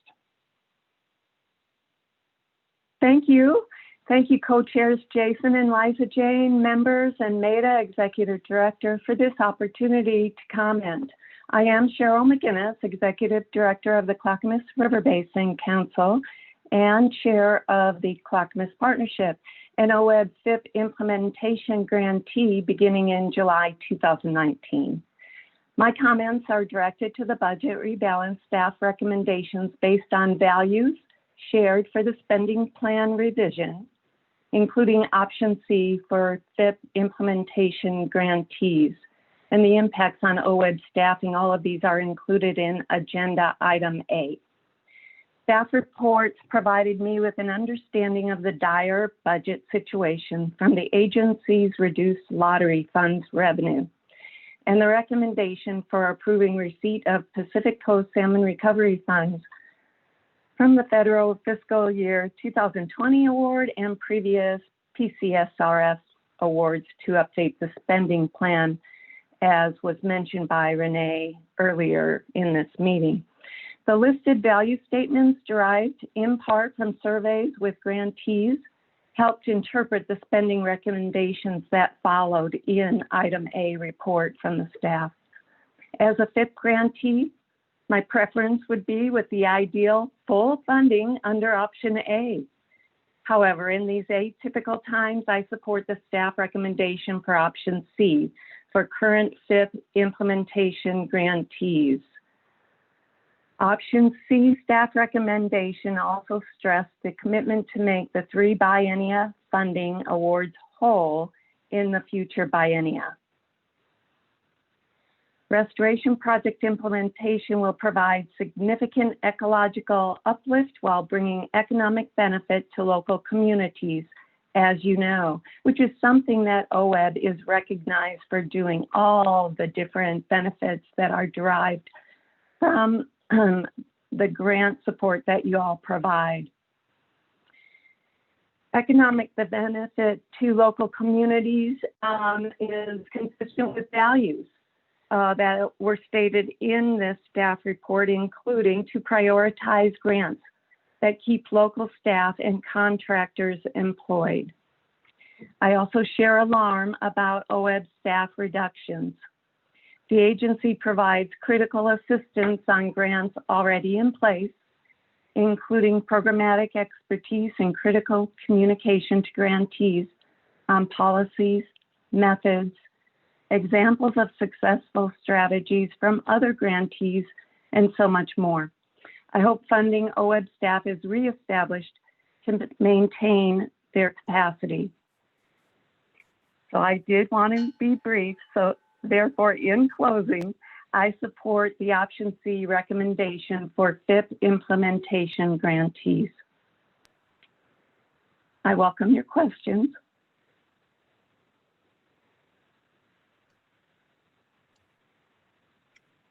Thank you. Thank you, co-chairs Jason and Liza Jane, members, and Maida, Executive Director, for this opportunity to comment. I am Cheryl McGinnis, Executive Director of the Clackamas River Basin Council and Chair of the Clackamas Partnership, an OEB FIP implementation grantee beginning in July 2019. My comments are directed to the budget rebalance staff recommendations based on values shared for the spending plan revision, including option C for FIP implementation grantees, and the impacts on OEB staffing. All of these are included in agenda item A. Staff reports provided me with an understanding of the dire budget situation from the agency's reduced lottery funds revenue and the recommendation for approving receipt of Pacific Coast Salmon Recovery Funds from the federal fiscal year 2020 award and previous PCSRF awards to update the spending plan, as was mentioned by Renee earlier in this meeting. The listed value statements derived in part from surveys with grantees helped interpret the spending recommendations that followed in item A report from the staff. As a FIP grantee, my preference would be with the ideal full funding under option A. However, in these atypical times, I support the staff recommendation for option C for current FIP implementation grantees. Option C staff recommendation also stressed the commitment to make the 3 biennia funding awards whole in the future biennia. Restoration project implementation will provide significant ecological uplift while bringing economic benefit to local communities, as you know, which is something that OEB is recognized for doing, all the different benefits that are derived from the grant support that you all provide. Economic benefit to local communities is consistent with values that were stated in this staff report, including to prioritize grants that keep local staff and contractors employed. I also share alarm about OEB staff reductions. The agency provides critical assistance on grants already in place, including programmatic expertise and critical communication to grantees on policies, methods, examples of successful strategies from other grantees, and so much more. I hope funding OEB staff is reestablished to maintain their capacity. So I did want to be brief, so therefore in closing, I support the option C recommendation for FIP implementation grantees. I welcome your questions.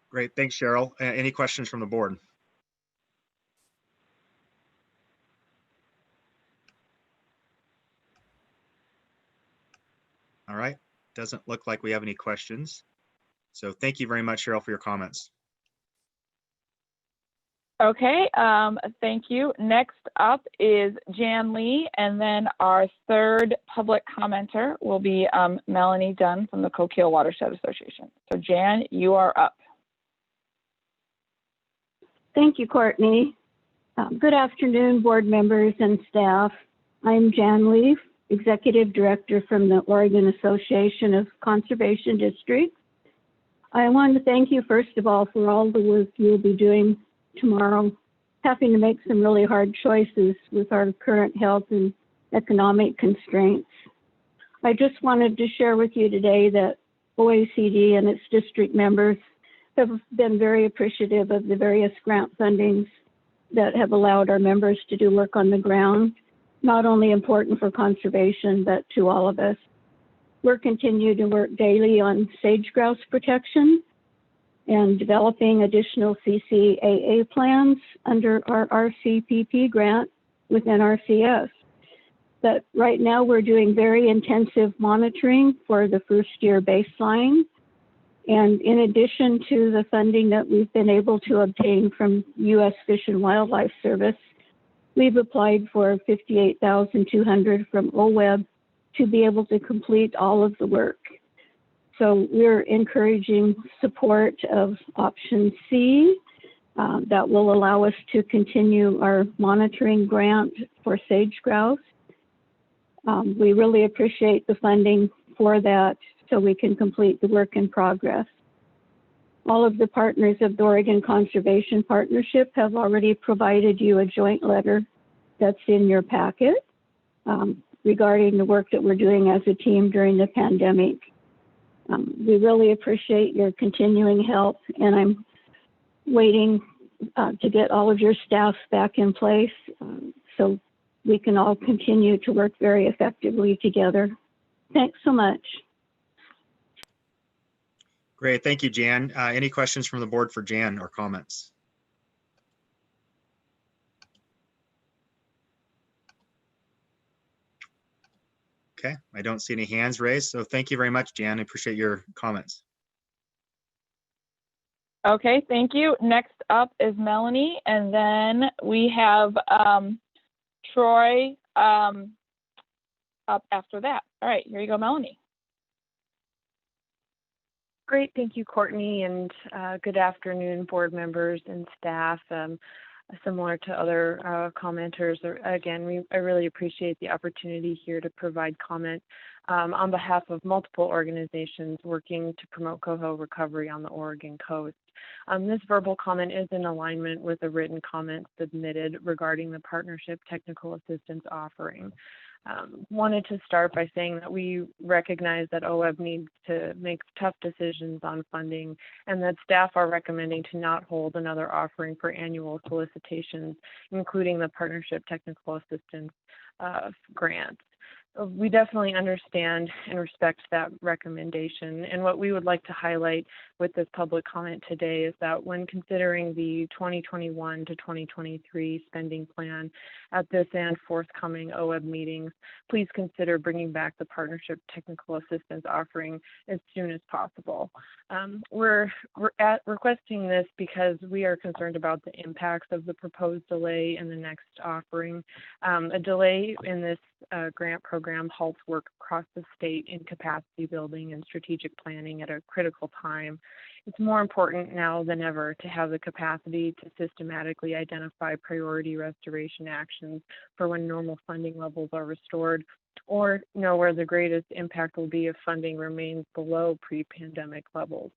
Great, thanks, Cheryl. Any questions from the board? All right, doesn't look like we have any questions. So thank you very much, Cheryl, for your comments. Okay, thank you. Next up is Jan Lee, and then our third public commenter will be Melanie Dunn from the Coquille Watershed Association. So Jan, you are up. Thank you, Courtney. Good afternoon, board members and staff. I'm Jan Lee, Executive Director from the Oregon Association of Conservation Districts. I want to thank you, first of all, for all the work you'll be doing tomorrow, having to make some really hard choices with our current health and economic constraints. I just wanted to share with you today that OECD and its district members have been very appreciative of the various grant fundings that have allowed our members to do work on the ground, not only important for conservation, but to all of us. We're continuing to work daily on sage grouse protection and developing additional CCAA plans under our RCPP grant within RCS. But right now we're doing very intensive monitoring for the first year baseline. And in addition to the funding that we've been able to obtain from U.S. Fish and Wildlife Service, we've applied for $58,200 from OWEB to be able to complete all of the work. So we're encouraging support of option C that will allow us to continue our monitoring grant for sage grouse. We really appreciate the funding for that so we can complete the work in progress. All of the partners of the Oregon Conservation Partnership have already provided you a joint letter that's in your packet regarding the work that we're doing as a team during the pandemic. We really appreciate your continuing help, and I'm waiting to get all of your staff back in place so we can all continue to work very effectively together. Thanks so much. Great, thank you, Jan. Any questions from the board for Jan or comments? Okay, I don't see any hands raised, so thank you very much, Jan. I appreciate your comments. Okay, thank you. Next up is Melanie, and then we have Troy up after that. All right, here you go, Melanie. Great, thank you, Courtney, and good afternoon, board members and staff. Similar to other commenters, again, I really appreciate the opportunity here to provide comment on behalf of multiple organizations working to promote coho recovery on the Oregon coast. This verbal comment is in alignment with a written comment submitted regarding the partnership technical assistance offering. Wanted to start by saying that we recognize that OWEB needs to make tough decisions on funding and that staff are recommending to not hold another offering for annual solicitations, including the partnership technical assistance grant. We definitely understand and respect that recommendation. And what we would like to highlight with this public comment today is that when considering the 2021 to 2023 spending plan at this and forthcoming OWEB meetings, please consider bringing back the partnership technical assistance offering as soon as possible. We're requesting this because we are concerned about the impacts of the proposed delay in the next offering. A delay in this grant program halts work across the state in capacity building and strategic planning at a critical time. It's more important now than ever to have the capacity to systematically identify priority restoration actions for when normal funding levels are restored, or know where the greatest impact will be if funding remains below pre-pandemic levels.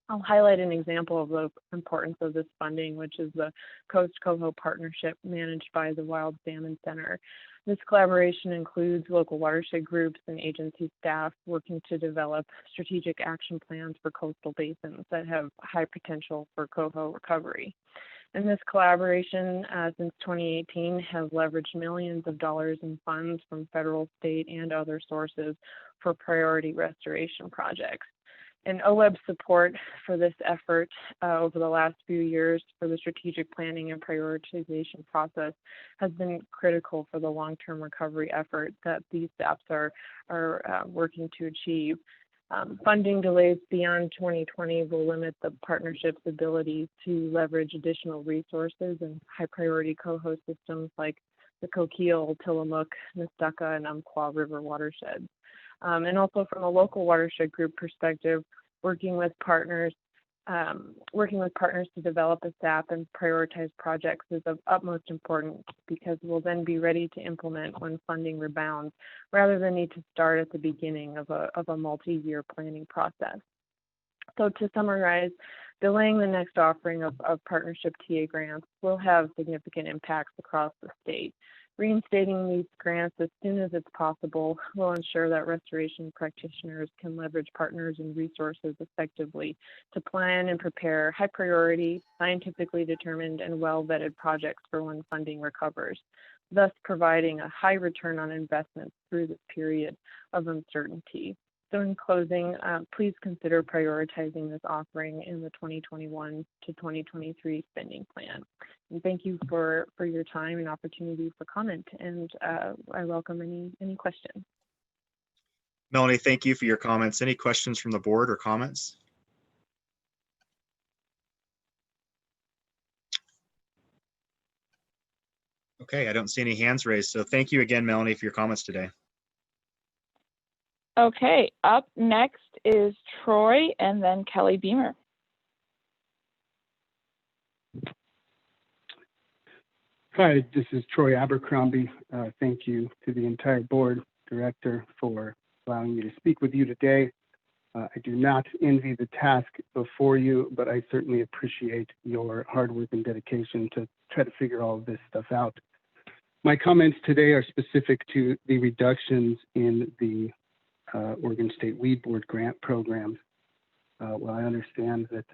I'll highlight an example of the importance of this funding, which is the Coast Coho Partnership managed by the Wild Salmon Center. This collaboration includes local watershed groups and agency staff working to develop strategic action plans for coastal basins that have high potential for coho recovery. And this collaboration since 2018 has leveraged millions of dollars in funds from federal, state, and other sources for priority restoration projects. And OWEB's support for this effort over the last few years for the strategic planning and prioritization process has been critical for the long-term recovery effort that these staffs are working to achieve. Funding delays beyond 2020 will limit the partnership's ability to leverage additional resources and high-priority coho systems like the Coquille, Tillamook, Nestucca, and Umpqua River watersheds. And also from a local watershed group perspective, working with partners to develop a SAP and prioritize projects is of utmost importance because we'll then be ready to implement when funding rebounds, rather than need to start at the beginning of a multi-year planning process. So to summarize, Delaying the next offering of partnership TA grants will have significant impacts across the state. Reinstating these grants as soon as it's possible will ensure that restoration practitioners can leverage partners and resources effectively to plan and prepare high priority, scientifically determined, and well-vetted projects for when funding recovers, thus providing a high return on investment through this period of uncertainty. So in closing, please consider prioritizing this offering in the 2021 to 2023 spending plan. And thank you for your time and opportunity for comment. And I welcome any questions. Melanie, thank you for your comments. Any questions from the board or comments? Okay, I don't see any hands raised. So thank you again, Melanie, for your comments today. Okay, up next is Troy and then Kelly Beamer. Hi, this is Troy Abercrombie. Thank you to the entire board director for allowing me to speak with you today. I do not envy the task before you, but I certainly appreciate your hard work and dedication to try to figure all of this stuff out. My comments today are specific to the reductions in the Oregon State Weed Board grant programs. Well, I understand that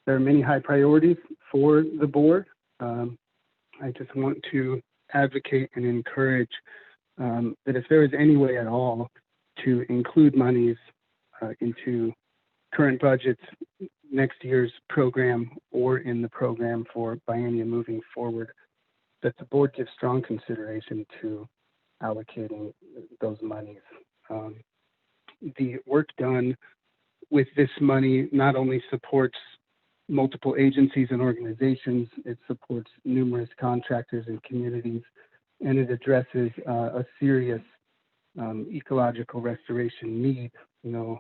there are many high priorities for the board. I just want to advocate and encourage that if there is any way at all to include monies into current budgets, next year's program, or in the program for biennium moving forward, that the board gives strong consideration to allocating those monies. The work done with this money not only supports multiple agencies and organizations, it supports numerous contractors and communities, and it addresses a serious ecological restoration need. You know,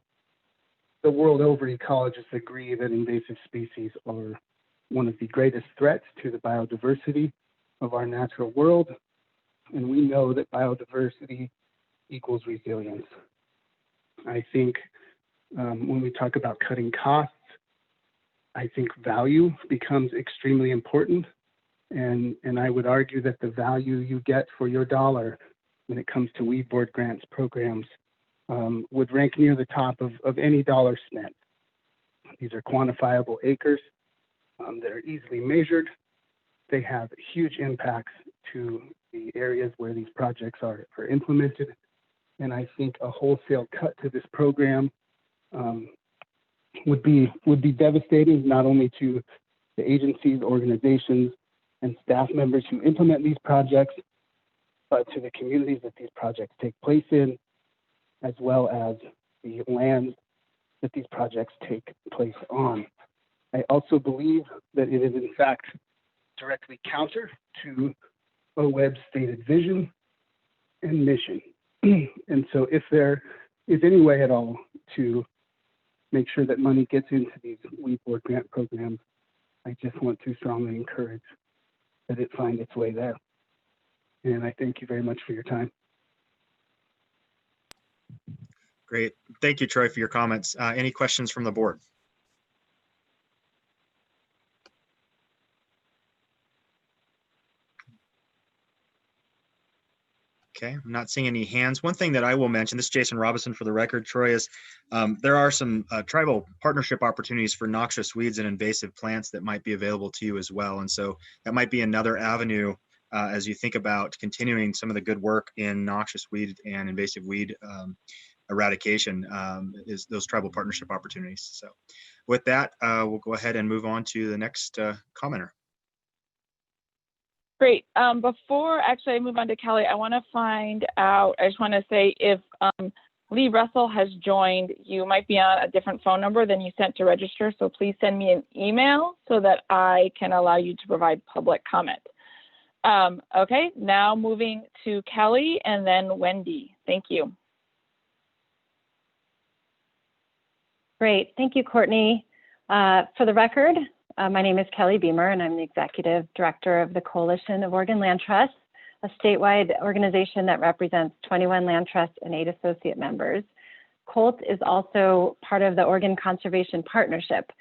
the world over, ecologists agree that invasive species are one of the greatest threats to the biodiversity of our natural world, and we know that biodiversity equals resilience. I think when we talk about cutting costs, I think value becomes extremely important. And I would argue that the value you get for your dollar when it comes to weed board grants programs would rank near the top of any dollar spent. These are quantifiable acres that are easily measured. They have huge impacts to the areas where these projects are implemented. And I think a wholesale cut to this program would be devastating, not only to the agencies, organizations, and staff members who implement these projects, but to the communities that these projects take place in, as well as the lands that these projects take place on. I also believe that it is in fact directly counter to OWEB's stated vision and mission. And so if there is any way at all to make sure that money gets into these weed board grant programs, I just want to strongly encourage that it find its way there. And I thank you very much for your time. Great. Thank you, Troy, for your comments. Any questions from the board? Okay, I'm not seeing any hands. One thing that I will mention, this is Jason Robinson for the record, Troy, is there are some tribal partnership opportunities for noxious weeds and invasive plants that might be available to you as well. And so that might be another avenue as you think about continuing some of the good work in noxious weed and invasive weed eradication is those tribal partnership opportunities. So with that, we'll go ahead and move on to the next commenter. Great. Before actually I move on to Kelly, I want to find out, I just want to say if Lee Russell has joined, you might be on a different phone number than you sent to register. So please send me an email so that I can allow you to provide public comment. Okay, now moving to Kelly and then Wendy. Thank you. Great. Thank you, Courtney. For the record, my name is Kelly Beamer, and I'm the Executive Director of the Coalition of Oregon Land Trusts, a statewide organization that represents 21 land trusts and 8 associate members. COLT is also part of the Oregon Conservation Partnership,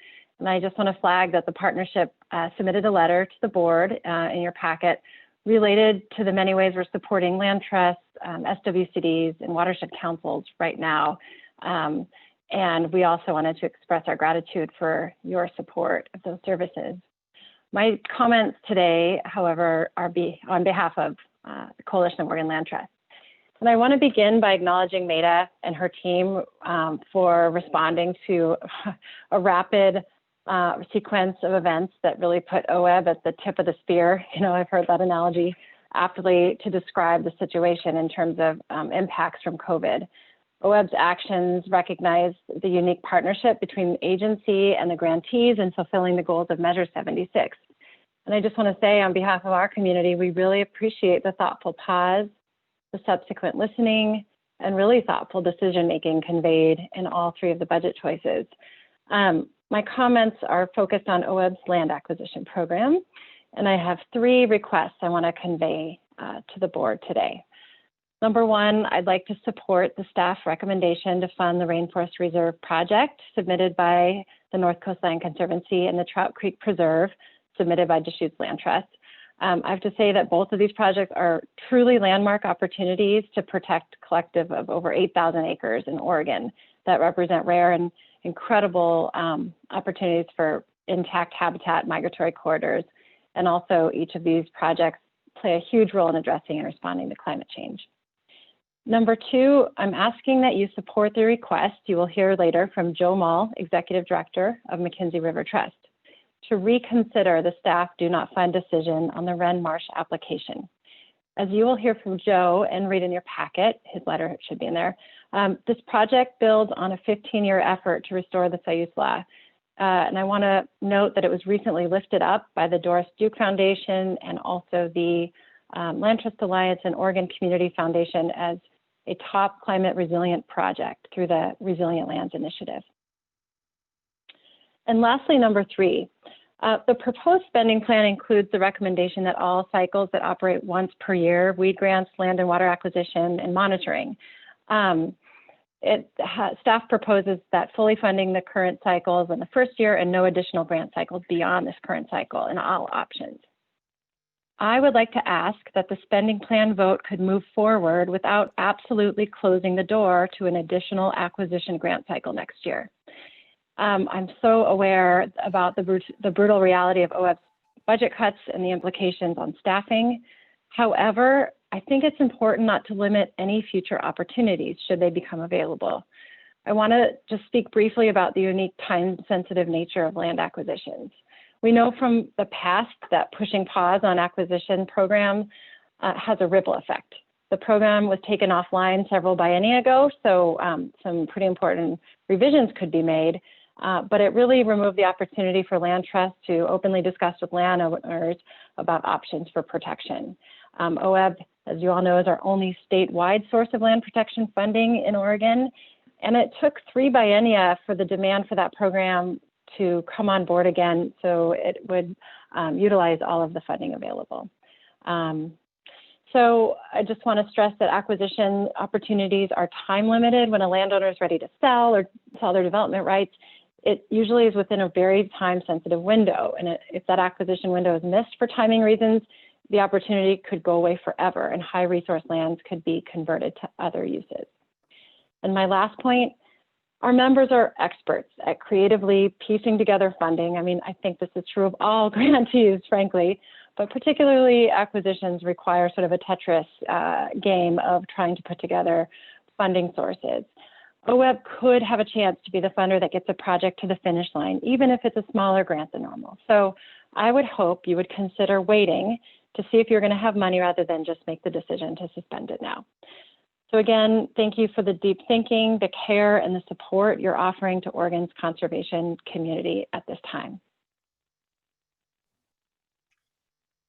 And I just want to flag that the partnership submitted a letter to the board in your packet related to the many ways we're supporting land trusts, SWCDs, and watershed councils right now. And we also wanted to express our gratitude for your support of those services. My comments today, however, are on behalf of the Coalition of Oregon Land Trusts. And I want to begin by acknowledging Maida and her team for responding to a rapid sequence of events that really put OEB at the tip of the spear. You know, I've heard that analogy aptly to describe the situation in terms of impacts from COVID. OEB's actions recognize the unique partnership between the agency and the grantees in fulfilling the goals of Measure 76. And I just want to say on behalf of our community, we really appreciate the thoughtful pause, the subsequent listening, and really thoughtful decision-making conveyed in all three of the budget choices. My comments are focused on OEB's land acquisition program, and I have three requests I want to convey to the board today. Number one, I'd like to support the staff recommendation to fund the Rainforest Reserve project submitted by the North Coast Land Conservancy and the Trout Creek Preserve submitted by Deschutes Land Trust. I have to say that both of these projects are truly landmark opportunities to protect a collective of over 8,000 acres in Oregon that represent rare and incredible opportunities for intact habitat, migratory corridors, and also each of these projects play a huge role in addressing and responding to climate change. Number two, I'm asking that you support the request you will hear later from Joe Mall, Executive Director of McKenzie River Trust, to reconsider the staff do not fund decision on the Wren Marsh application. As you will hear from Joe and read in your packet, his letter should be in there, this project builds on a 15-year effort to restore the Sayusla. And I want to note that it was recently lifted up by the Doris Duke Foundation and also the Land Trust Alliance and Oregon Community Foundation as a top climate resilient project through the Resilient Lands Initiative. And lastly, number three, the proposed spending plan includes the recommendation that all cycles that operate once per year, weed grants, land and water acquisition, and monitoring. Staff proposes that fully funding the current cycles in the first year and no additional grant cycles beyond this current cycle in all options. I would like to ask that the spending plan vote could move forward without absolutely closing the door to an additional acquisition grant cycle next year. I'm so aware about the brutal reality of OEB's budget cuts and the implications on staffing. However, I think it's important not to limit any future opportunities should they become available. I want to just speak briefly about the unique time-sensitive nature of land acquisitions. We know from the past that pushing pause on acquisition program has a ripple effect. The program was taken offline several biennia ago, so some pretty important revisions could be made, but it really removed the opportunity for land trusts to openly discuss with landowners about options for protection. OEB, as you all know, is our only statewide source of land protection funding in Oregon, and it took 3 biennia for the demand for that program to come on board again, so it would utilize all of the funding available. So I just want to stress that acquisition opportunities are time limited. When a landowner is ready to sell or sell their development rights, it usually is within a very time sensitive window. And if that acquisition window is missed for timing reasons, the opportunity could go away forever and high resource lands could be converted to other uses. And my last point, our members are experts at creatively piecing together funding. I mean, I think this is true of all grantees, frankly, but particularly acquisitions require sort of a Tetris game of trying to put together funding sources. OEB could have a chance to be the funder that gets a project to the finish line, even if it's a smaller grant than normal. So I would hope you would consider waiting to see if you're going to have money rather than just make the decision to suspend it now. So again, thank you for the deep thinking, the care, and the support you're offering to Oregon's conservation community at this time.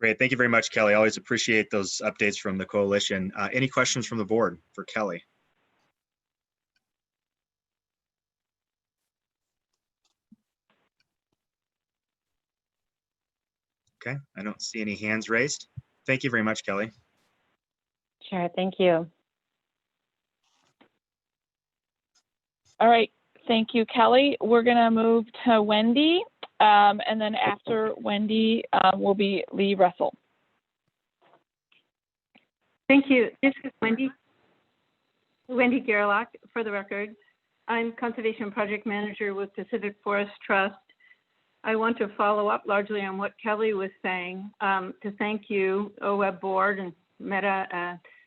Great, thank you very much, Kelly. I always appreciate those updates from the coalition. Any questions from the board for Kelly? Okay, I don't see any hands raised. Thank you very much, Kelly. Sure, thank you. All right, Thank you, Kelly. We're going to move to Wendy, and then after Wendy will be Lee Russell. Thank you. This is Wendy Gerlach, for the record. I'm Conservation Project Manager with Pacific Forest Trust. I want to follow up largely on what Kelly was saying, to thank you, OWEB Board and Meta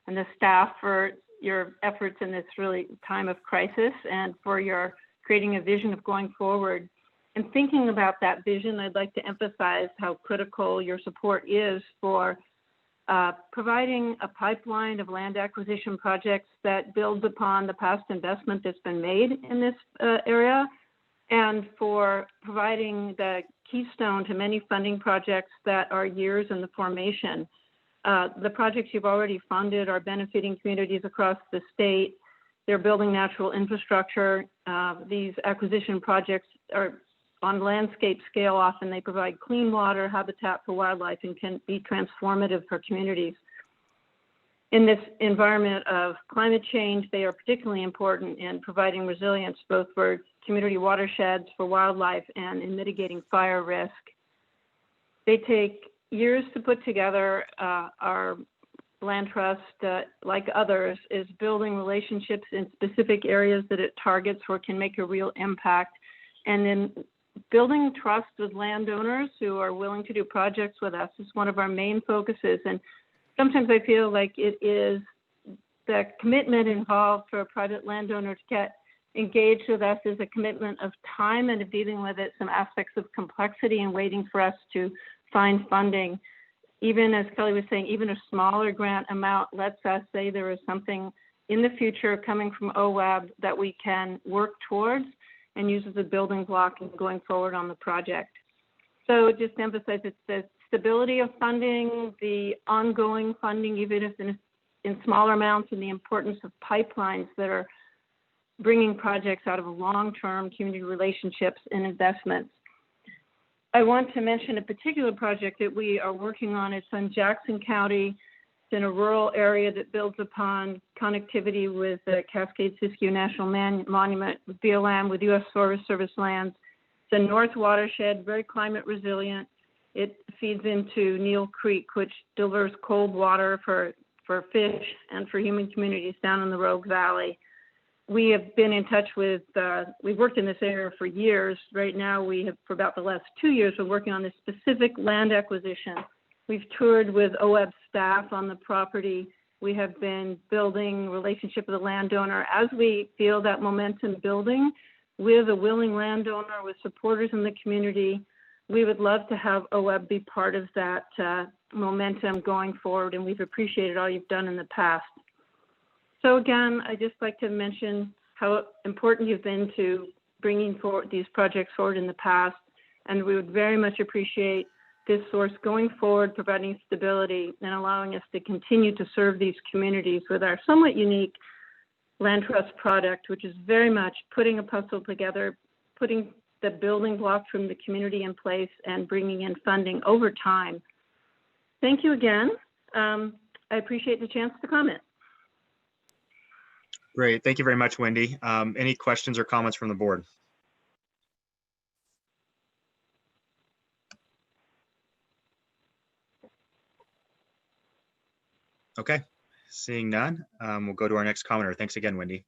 and the staff for your efforts in this really time of crisis and for your creating a vision of going forward. And thinking about that vision, I'd like to emphasize how critical your support is for providing a pipeline of land acquisition projects that builds upon the past investment that's been made in this area, and for providing the keystone to many funding projects that are years in the formation. The projects you've already funded are benefiting communities across the state. They're building natural infrastructure. These acquisition projects are on landscape scale. Often they provide clean water, habitat for wildlife, and can be transformative for communities. In this environment of climate change, they are particularly important in providing resilience both for community watersheds, for wildlife, and in mitigating fire risk. They take years to put together. Our land trust, like others, is building relationships in specific areas that it targets or can make a real impact, and then building trust with landowners who are willing to do projects with us is one of our main focuses. And sometimes I feel like it is the commitment involved for a private landowner to get engaged with us is a commitment of time and of dealing with it, some aspects of complexity and waiting for us to find funding. Even as Kelly was saying, even a smaller grant amount lets us say there is something in the future coming from OWEB that we can work towards and use as a building block in going forward on the project. So just to emphasize, it's the stability of funding, the ongoing funding, even if in smaller amounts, and the importance of pipelines that are bringing projects out of long-term community relationships and investments. I want to mention a particular project that we are working on. It's in Jackson County. It's in a rural area that builds upon connectivity with the Cascade-Siskiyou National Monument, with BLM, with U.S. Forest Service lands. It's a North Watershed, very climate resilient. It feeds into Neal Creek, which delivers cold water for fish and for human communities down in the Rogue Valley. We have been in touch with, we've worked in this area for years. Right now, we have, for about the last 2 years, we're working on this specific land acquisition. We've toured with OWEB staff on the property. We have been building relationship with the landowner. As we feel that momentum building with a willing landowner, with supporters in the community, we would love to have OWEB be part of that momentum going forward, and we've appreciated all you've done in the past. So again, I'd just like to mention how important you've been to bringing forward these projects forward in the past, and we would very much appreciate this source going forward, providing stability and allowing us to continue to serve these communities with our somewhat unique land trust product, which is very much putting a puzzle together, putting the building blocks from the community in place and bringing in funding over time. Thank you again. I appreciate the chance to comment. Great. Thank you very much, Wendy. Any questions or comments from the board? Okay, seeing none, we'll go to our next commenter. Thanks again, Wendy.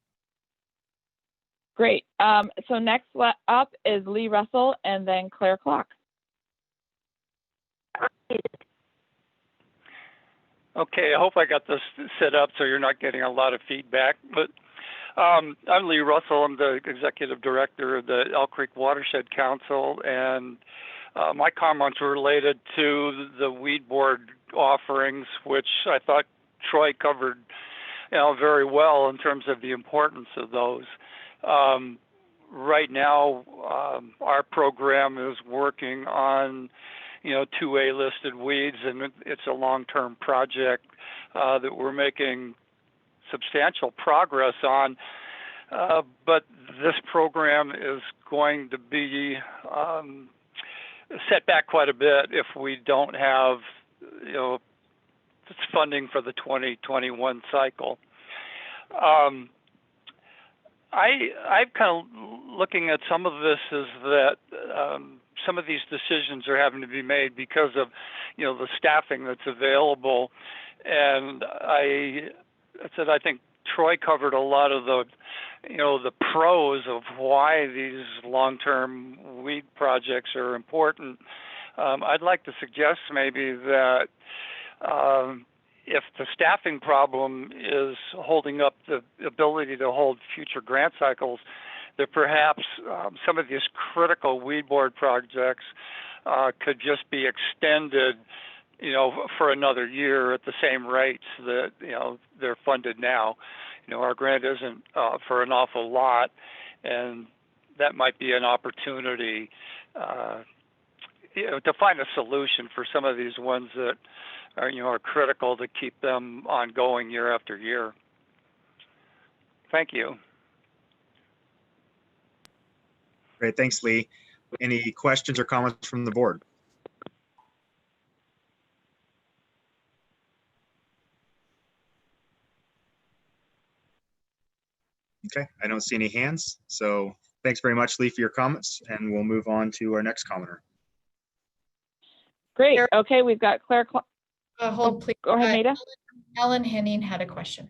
Great. So next up is Lee Russell and then Claire Clark. Okay, I hope I got this set up so you're not getting a lot of feedback. But I'm Lee Russell. I'm the Executive Director of the Elk Creek Watershed Council, and my comments were related to the weed board offerings, which I thought Troy covered, very well in terms of the importance of those. Right now, our program is working on 2A listed weeds, and it's a long-term project that we're making substantial progress on. But this program is going to be set back quite a bit if we don't have, funding for the 2021 cycle. I've kind of looking at some of this is that some of these decisions are having to be made because of, the staffing that's available. And I think Troy covered a lot of the, the pros of why these long-term weed projects are important. I'd like to suggest maybe that if the staffing problem is holding up the ability to hold future grant cycles, that perhaps some of these critical weed board projects could just be extended, for another year at the same rates that, they're funded now. Our grant isn't for an awful lot, and that might be an opportunity to find a solution for some of these ones that are critical to keep them ongoing year after year. Thank you. Great, thanks, Lee. Any questions or comments from the board? Okay, I don't see any hands. So thanks very much, Lee, for your comments, and we'll move on to our next commenter. Great. Okay, we've got Claire. Hold, please. Go ahead, Maida. Alan Henning had a question.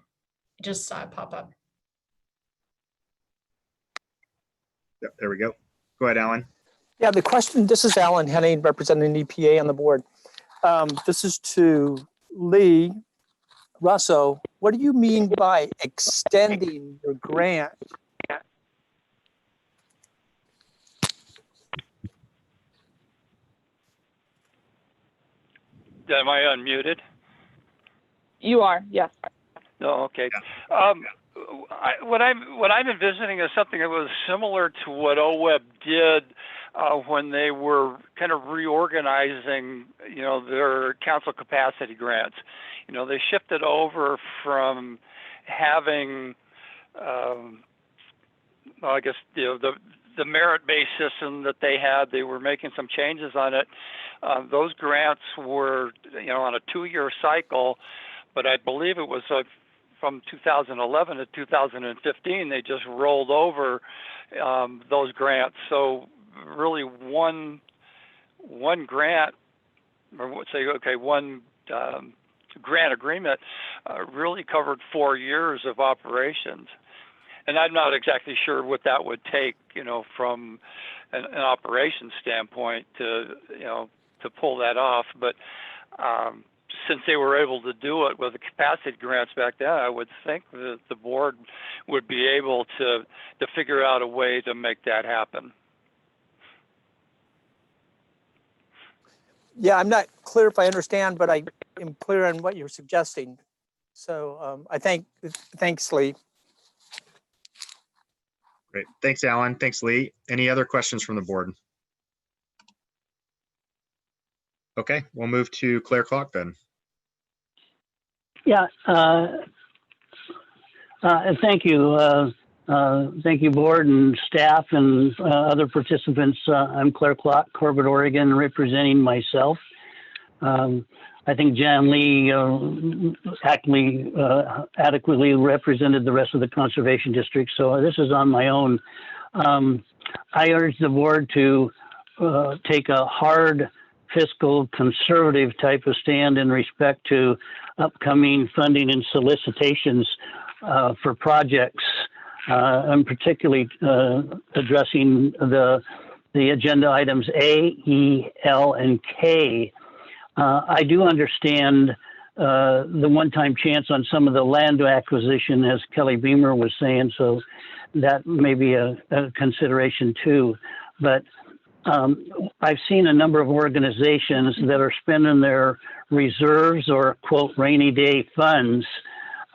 I just saw it pop up. Yep, there we go. Go ahead, Alan. Yeah, the question, this is Alan Henning, representing EPA on the board. This is to Lee. Russo, what do you mean by extending your grant? Am I unmuted? You are, yes. No, okay. What I'm envisioning is something that was similar to what OWEB did when they were kind of reorganizing, their council capacity grants. They shifted over from having, I guess, the merit-based system that they had. They were making some changes on it. Those grants were, on a 2-year cycle, but I believe it was from 2011 to 2015, they just rolled over those grants. So really one grant, or say, okay, one grant agreement really covered 4 years of operations. And I'm not exactly sure what that would take, from an operations standpoint to pull that off. But since they were able to do it with the capacity grants back then, I would think that the board would be able to figure out a way to make that happen. Yeah, I'm not clear if I understand, but I am clear on what you're suggesting. So thanks, Lee. Great, thanks, Alan. Thanks, Lee. Any other questions from the board? Okay, we'll move to Claire Clark then. Yeah, thank you. Thank you, board and staff and other participants. I'm Claire Clark, Corbett, Oregon, representing myself. I think Jan Lee adequately represented the rest of the conservation district, so this is on my own. I urge the board to take a hard fiscal conservative type of stand in respect to upcoming funding and solicitations for projects. I'm particularly addressing the agenda items A, E, L, and K. I do understand the one-time chance on some of the land acquisition, as Kelly Beamer was saying, so that may be a consideration too. But I've seen a number of organizations that are spending their reserves or, quote, rainy day funds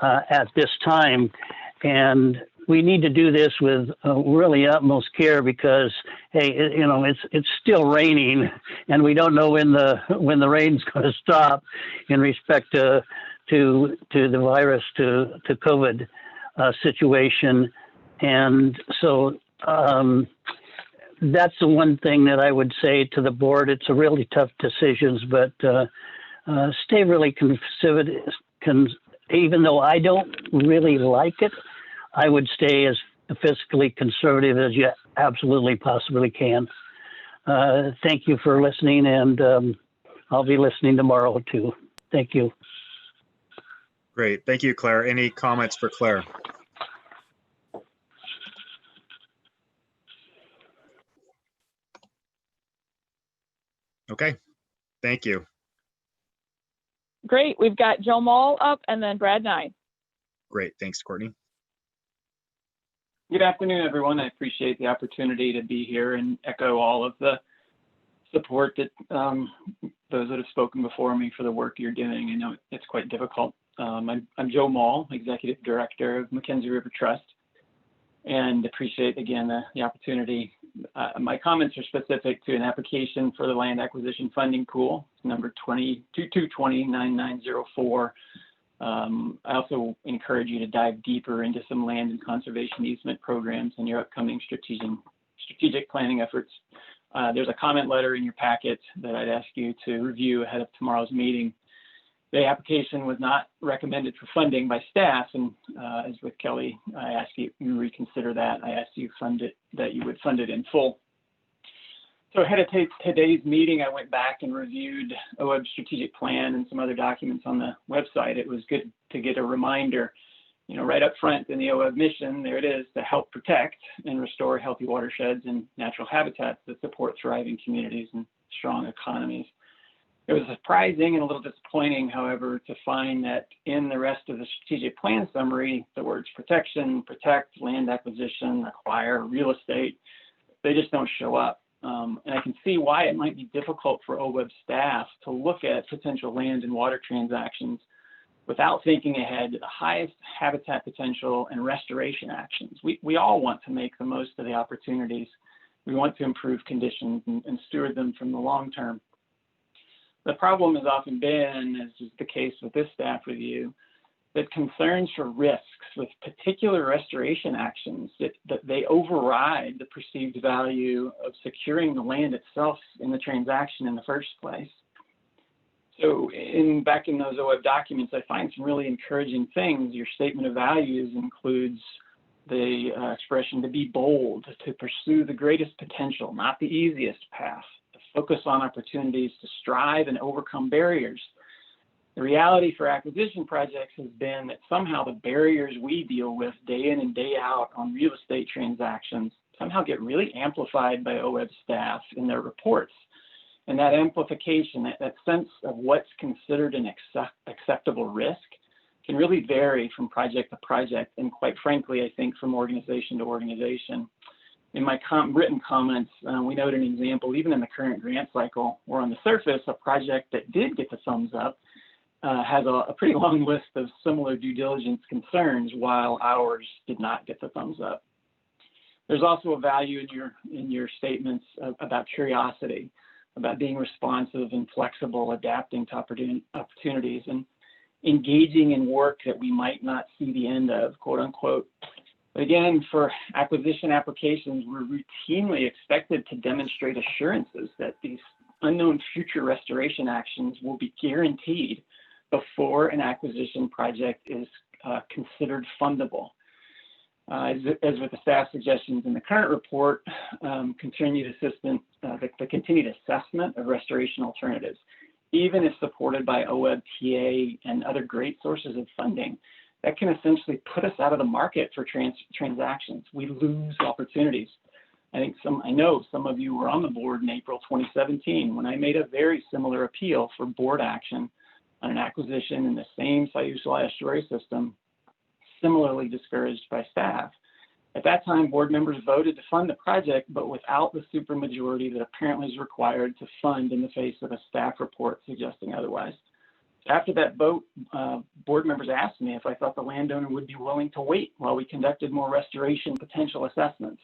at this time. And we need to do this with really utmost care because, hey, it's still raining and we don't know when the rain's going to stop in respect to the virus, to COVID situation. And so that's the one thing that I would say to the board. It's a really tough decisions, but stay really conservative. Even though I don't really like it, I would stay as fiscally conservative as you absolutely possibly can. Thank you for listening, and I'll be listening tomorrow too. Thank you. Great. Thank you, Claire. Any comments for Claire? Okay. Thank you. Great. We've got Joe Mull up and then Brad Nye. Great. Thanks, Courtney. Good afternoon, everyone. I appreciate the opportunity to be here and echo all of the support that those that have spoken before me for the work you're doing. I know it's quite difficult. I'm Joe Mull, Executive Director of Mackenzie River Trust, and appreciate, again, the opportunity. My comments are specific to an application for the Land Acquisition Funding Pool, number 2220-9904. I also encourage you to dive deeper into some land and conservation easement programs in your upcoming strategic planning efforts. There's a comment letter in your packet that I'd ask you to review ahead of tomorrow's meeting. The application was not recommended for funding by staff, and as with Kelly, I ask you reconsider that. I asked you that you would fund it in full. So ahead of today's meeting, I went back and reviewed OWEB's strategic plan and some other documents on the website. It was good to get a reminder, right up front in the OWEB mission, there it is, to help protect and restore healthy watersheds and natural habitats that support thriving communities and strong economies. It was surprising and a little disappointing, however, to find that in the rest of the strategic plan summary, the words protection, protect, land acquisition, acquire, real estate, they just don't show up. And I can see why it might be difficult for OWEB staff to look at potential land and water transactions without thinking ahead to the highest habitat potential and restoration actions. We all want to make the most of the opportunities. We want to improve conditions and steward them from the long term. The problem has often been, as is the case with this staff review, that concerns for risks with particular restoration actions, that they override the perceived value of securing the land itself in the transaction in the first place. So back in those OWEB documents, I find some really encouraging things. Your statement of values includes the expression to be bold, to pursue the greatest potential, not the easiest path, to focus on opportunities to strive and overcome barriers. The reality for acquisition projects has been that somehow the barriers we deal with day in and day out on real estate transactions somehow get really amplified by OWEB staff in their reports. And that amplification, that sense of what's considered an acceptable risk can really vary from project to project, and quite frankly, I think from organization to organization. In my written comments, we note an example, even in the current grant cycle, where on the surface, a project that did get the thumbs up has a pretty long list of similar due diligence concerns, while ours did not get the thumbs up. There's also a value in your statements about curiosity, about being responsive and flexible, adapting to opportunities, and engaging in work that we might not see the end of, quote unquote. But again, for acquisition applications, we're routinely expected to demonstrate assurances that these unknown future restoration actions will be guaranteed before an acquisition project is considered fundable. As with the staff suggestions in the current report, the continued assessment of restoration alternatives, even if supported by OWEB, TA, and other great sources of funding, that can essentially put us out of the market for transactions. We lose opportunities. I know some of you were on the board in April 2017 when I made a very similar appeal for board action on an acquisition in the same Sayusala estuary system, similarly discouraged by staff. At that time, board members voted to fund the project, but without the supermajority that apparently is required to fund in the face of a staff report suggesting otherwise. After that vote, board members asked me if I thought the landowner would be willing to wait while we conducted more restoration potential assessments.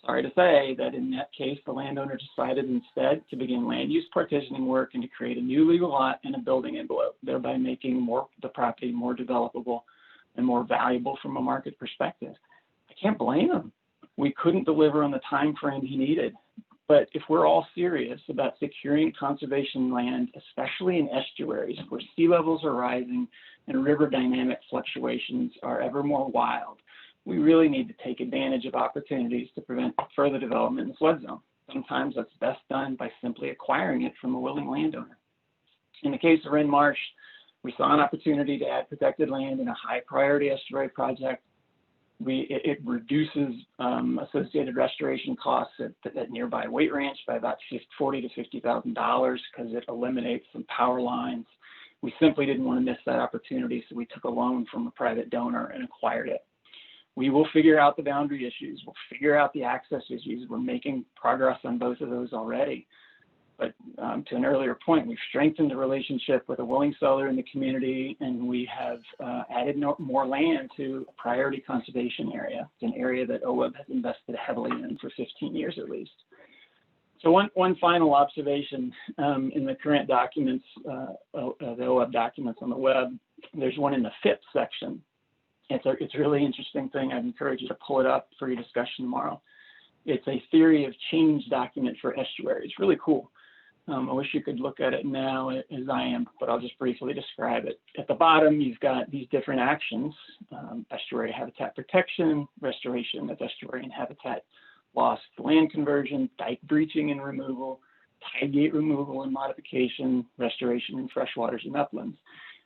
Sorry to say that in that case, the landowner decided instead to begin land use partitioning work and to create a new legal lot and a building envelope, thereby making the property more developable and more valuable from a market perspective. I can't blame him. We couldn't deliver on the time frame he needed. But if we're all serious about securing conservation land, especially in estuaries where sea levels are rising and river dynamic fluctuations are ever more wild, we really need to take advantage of opportunities to prevent further development in the flood zone. Sometimes that's best done by simply acquiring it from a willing landowner. In the case of Wren Marsh, we saw an opportunity to add protected land in a high priority estuary project. It reduces associated restoration costs at nearby Weight Ranch by about $40,000 to $50,000 because it eliminates some power lines. We simply didn't want to miss that opportunity, so we took a loan from a private donor and acquired it. We will figure out the boundary issues. We'll figure out the access issues. We're making progress on both of those already. But to an earlier point, we've strengthened the relationship with a willing seller in the community, and we have added more land to a priority conservation area. It's an area that OWEB has invested heavily in for 15 years at least. So one final observation in the current documents, the OWEB documents on the web, there's one in the FIP section. It's a really interesting thing. I'd encourage you to pull it up for your discussion tomorrow. It's a theory of change document for estuaries. It's really cool. I wish you could look at it now as I am, but I'll just briefly describe it. At the bottom, you've got these different actions: estuary habitat protection, restoration of estuarine habitat loss, land conversion, dike breaching and removal, tide gate removal and modification, restoration in freshwaters and uplands.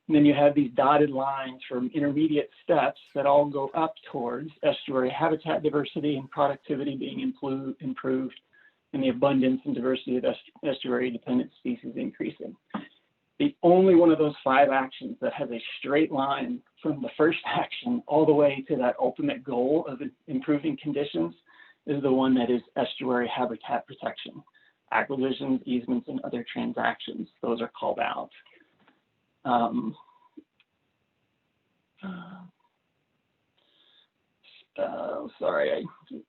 And then you have these dotted lines from intermediate steps that all go up towards estuary habitat diversity and productivity being improved, and the abundance and diversity of estuary-dependent species increasing. The only one of those 5 actions that has a straight line from the first action all the way to that ultimate goal of improving conditions is the one that is estuary habitat protection. Acquisitions, easements, and other transactions, those are called out. Sorry,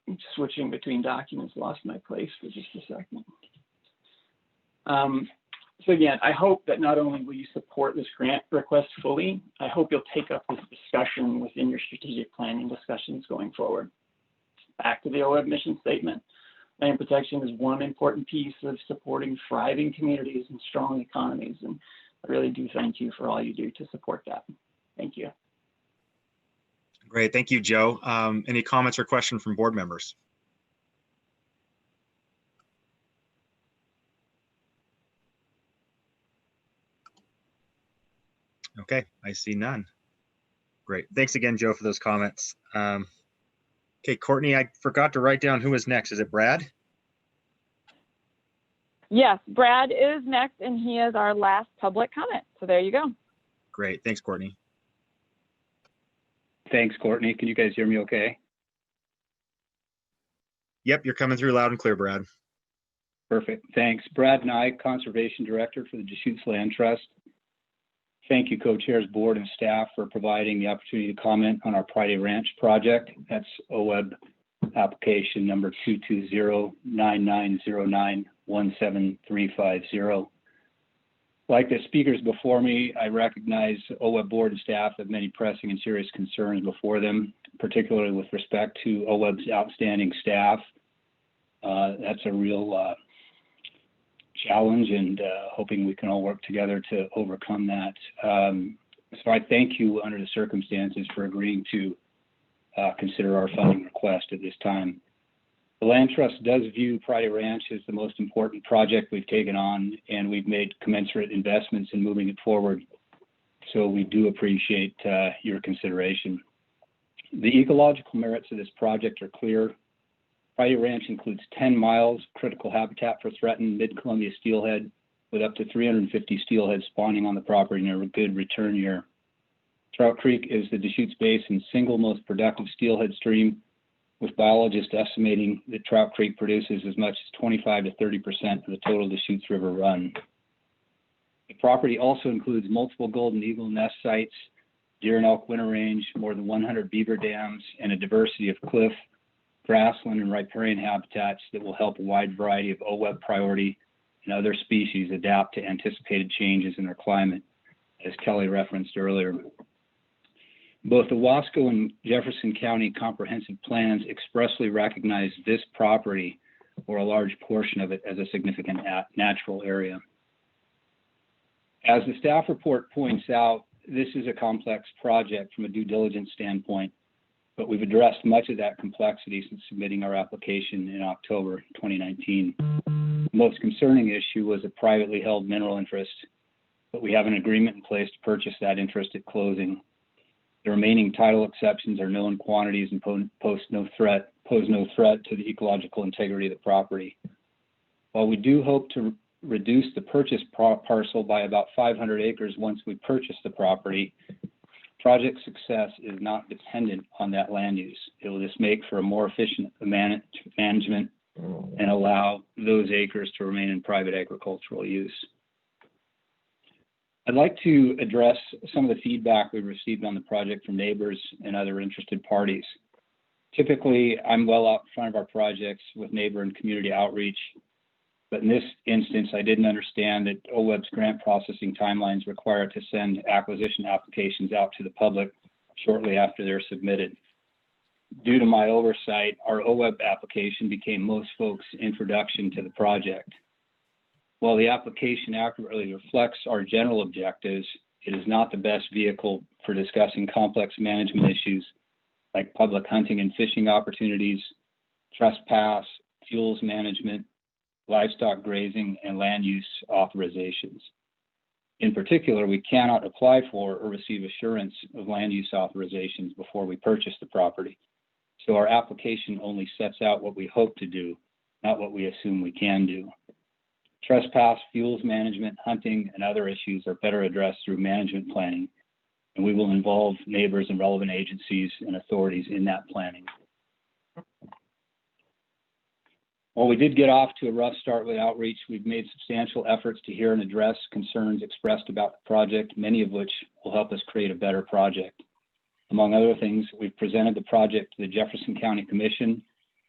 I'm switching between documents, lost my place for just a second. So again, I hope that not only will you support this grant request fully, I hope you'll take up this discussion within your strategic planning discussions going forward. Back to the OWEB mission statement. Land protection is one important piece of supporting thriving communities and strong economies. And I really do thank you for all you do to support that. Thank you. Great. Thank you, Joe. Any comments or questions from board members? Okay, I see none. Great. Thanks again, Joe, for those comments. Okay, Courtney, I forgot to write down who is next. Is it Brad? Yes, Brad is next, and he is our last public comment. So there you go. Great. Thanks, Courtney. Thanks, Courtney. Can you guys hear me okay? Yep, you're coming through loud and clear, Brad. Perfect. Thanks. Brad Nye, Conservation Director for the Deschutes Land Trust. Thank you, co-chairs, board, and staff for providing the opportunity to comment on our Pride Ranch project. That's OWEB application number 220-9909-17350. Like the speakers before me, I recognize OWEB board and staff have many pressing and serious concerns before them, particularly with respect to OWEB's outstanding staff. That's a real challenge, and hoping we can all work together to overcome that. So I thank you under the circumstances for agreeing to consider our funding request at this time. The Land Trust does view Pride Ranch as the most important project we've taken on, and we've made commensurate investments in moving it forward. So we do appreciate your consideration. The ecological merits of this project are clear. Pride Ranch includes 10 miles of critical habitat for threatened mid-Columbia steelhead, with up to 350 steelhead spawning on the property in a good return year. Trout Creek is the Deschutes Basin's single most productive steelhead stream, with biologists estimating that Trout Creek produces as much as 25 to 30% of the total Deschutes River run. The property also includes multiple golden eagle nest sites, deer and elk winter range, more than 100 beaver dams, and a diversity of cliff, grassland, and riparian habitats that will help a wide variety of OWEB priority and other species adapt to anticipated changes in their climate, as Kelly referenced earlier. Both the Wasco and Jefferson County comprehensive plans expressly recognize this property, or a large portion of it, as a significant natural area. As the staff report points out, this is a complex project from a due diligence standpoint, but we've addressed much of that complexity since submitting our application in October 2019. The most concerning issue was a privately held mineral interest, but we have an agreement in place to purchase that interest at closing. The remaining title exceptions are known quantities and pose no threat to the ecological integrity of the property. While we do hope to reduce the purchase parcel by about 500 acres once we purchase the property, project success is not dependent on that land use. It will just make for a more efficient management and allow those acres to remain in private agricultural use. I'd like to address some of the feedback we've received on the project from neighbors and other interested parties. Typically, I'm well out in front of our projects with neighbor and community outreach, but in this instance, I didn't understand that OWEB's grant processing timelines require it to send acquisition applications out to the public shortly after they're submitted. Due to my oversight, our OWEB application became most folks' introduction to the project. While the application accurately reflects our general objectives, it is not the best vehicle for discussing complex management issues like public hunting and fishing opportunities, trespass, fuels management, livestock grazing, and land use authorizations. In particular, we cannot apply for or receive assurance of land use authorizations before we purchase the property. So our application only sets out what we hope to do, not what we assume we can do. Trespass, fuels management, hunting, and other issues are better addressed through management planning, and we will involve neighbors and relevant agencies and authorities in that planning. While we did get off to a rough start with outreach, we've made substantial efforts to hear and address concerns expressed about the project, many of which will help us create a better project. Among other things, we've presented the project to the Jefferson County Commission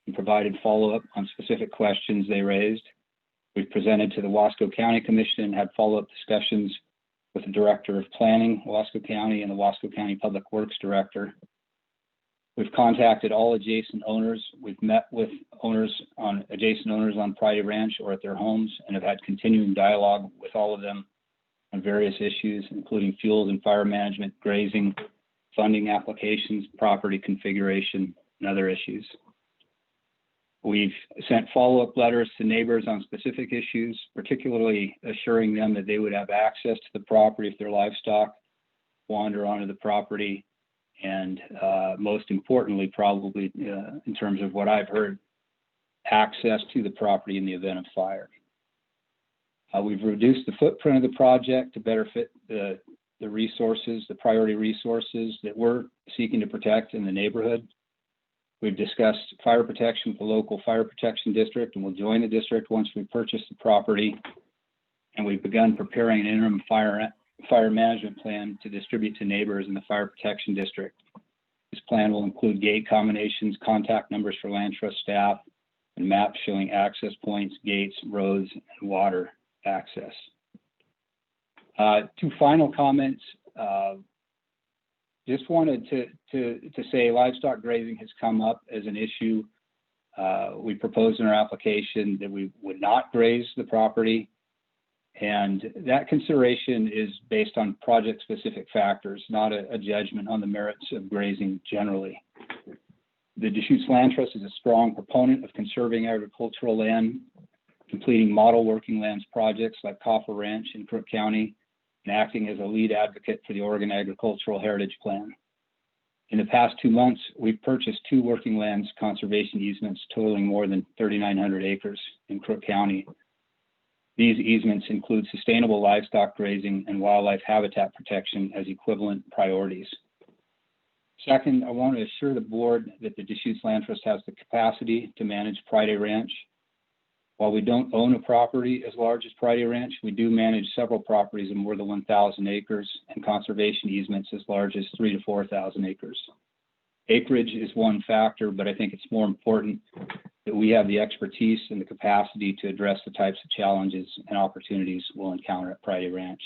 and provided follow-up on specific questions they raised. We've presented to the Wasco County Commission and had follow-up discussions with the Director of Planning, Wasco County, and the Wasco County Public Works Director. We've contacted all adjacent owners. We've met with adjacent owners on Prairie Ranch or at their homes and have had continuing dialogue with all of them on various issues, including fuels and fire management, grazing, funding applications, property configuration, and other issues. We've sent follow-up letters to neighbors on specific issues, particularly assuring them that they would have access to the property if their livestock wander onto the property. And most importantly, probably in terms of what I've heard, access to the property in the event of fire. We've reduced the footprint of the project to better fit the resources, the priority resources that we're seeking to protect in the neighborhood. We've discussed fire protection with the local fire protection district, and we'll join the district once we purchase the property. And we've begun preparing an interim fire management plan to distribute to neighbors in the fire protection district. This plan will include gate combinations, contact numbers for land trust staff, and maps showing access points, gates, roads, and water access. Two final comments. Just wanted to say livestock grazing has come up as an issue. We proposed in our application that we would not graze the property. And that consideration is based on project-specific factors, not a judgment on the merits of grazing generally. The Deschutes Land Trust is a strong proponent of conserving agricultural land, completing model working lands projects like Coffer Ranch in Crook County, and acting as a lead advocate for the Oregon Agricultural Heritage Plan. In the past 2 months, we've purchased 2 working lands conservation easements totaling more than 3,900 acres in Crook County. These easements include sustainable livestock grazing and wildlife habitat protection as equivalent priorities. Second, I want to assure the board that the Deschutes Land Trust has the capacity to manage Prairie Ranch. While we don't own a property as large as Prairie Ranch, we do manage several properties of more than 1,000 acres and conservation easements as large as 3,000 to 4,000 acres. Acreage is one factor, but I think it's more important that we have the expertise and the capacity to address the types of challenges and opportunities we'll encounter at Prairie Ranch.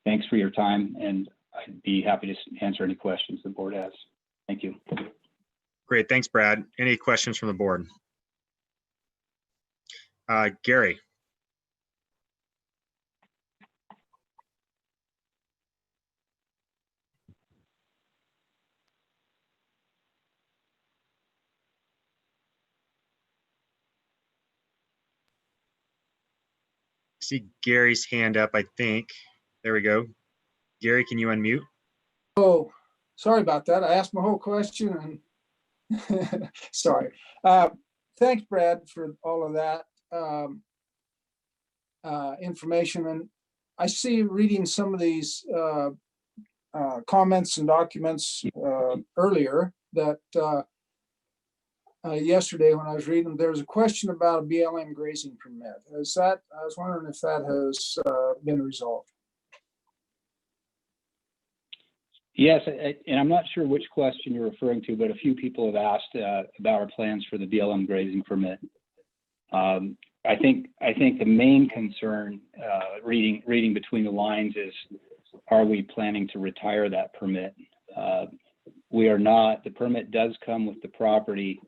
Thanks for your time, and I'd be happy to answer any questions the board has. Thank you. Great, thanks, Brad. Any questions from the board? Gary. see Gary's hand up, I think. There we go. Gary, can you unmute? Oh, sorry about that. I asked my whole question and sorry. Thanks, Brad, for all of that information. And I see reading some of these comments and documents earlier that yesterday when I was reading them, there was a question about a BLM grazing permit. I was wondering if that has been resolved. Yes, and I'm not sure which question you're referring to, but a few people have asked about our plans for the BLM grazing permit. I think the main concern, reading between the lines, is, are we planning to retire that permit? We are not. The permit does come with the property.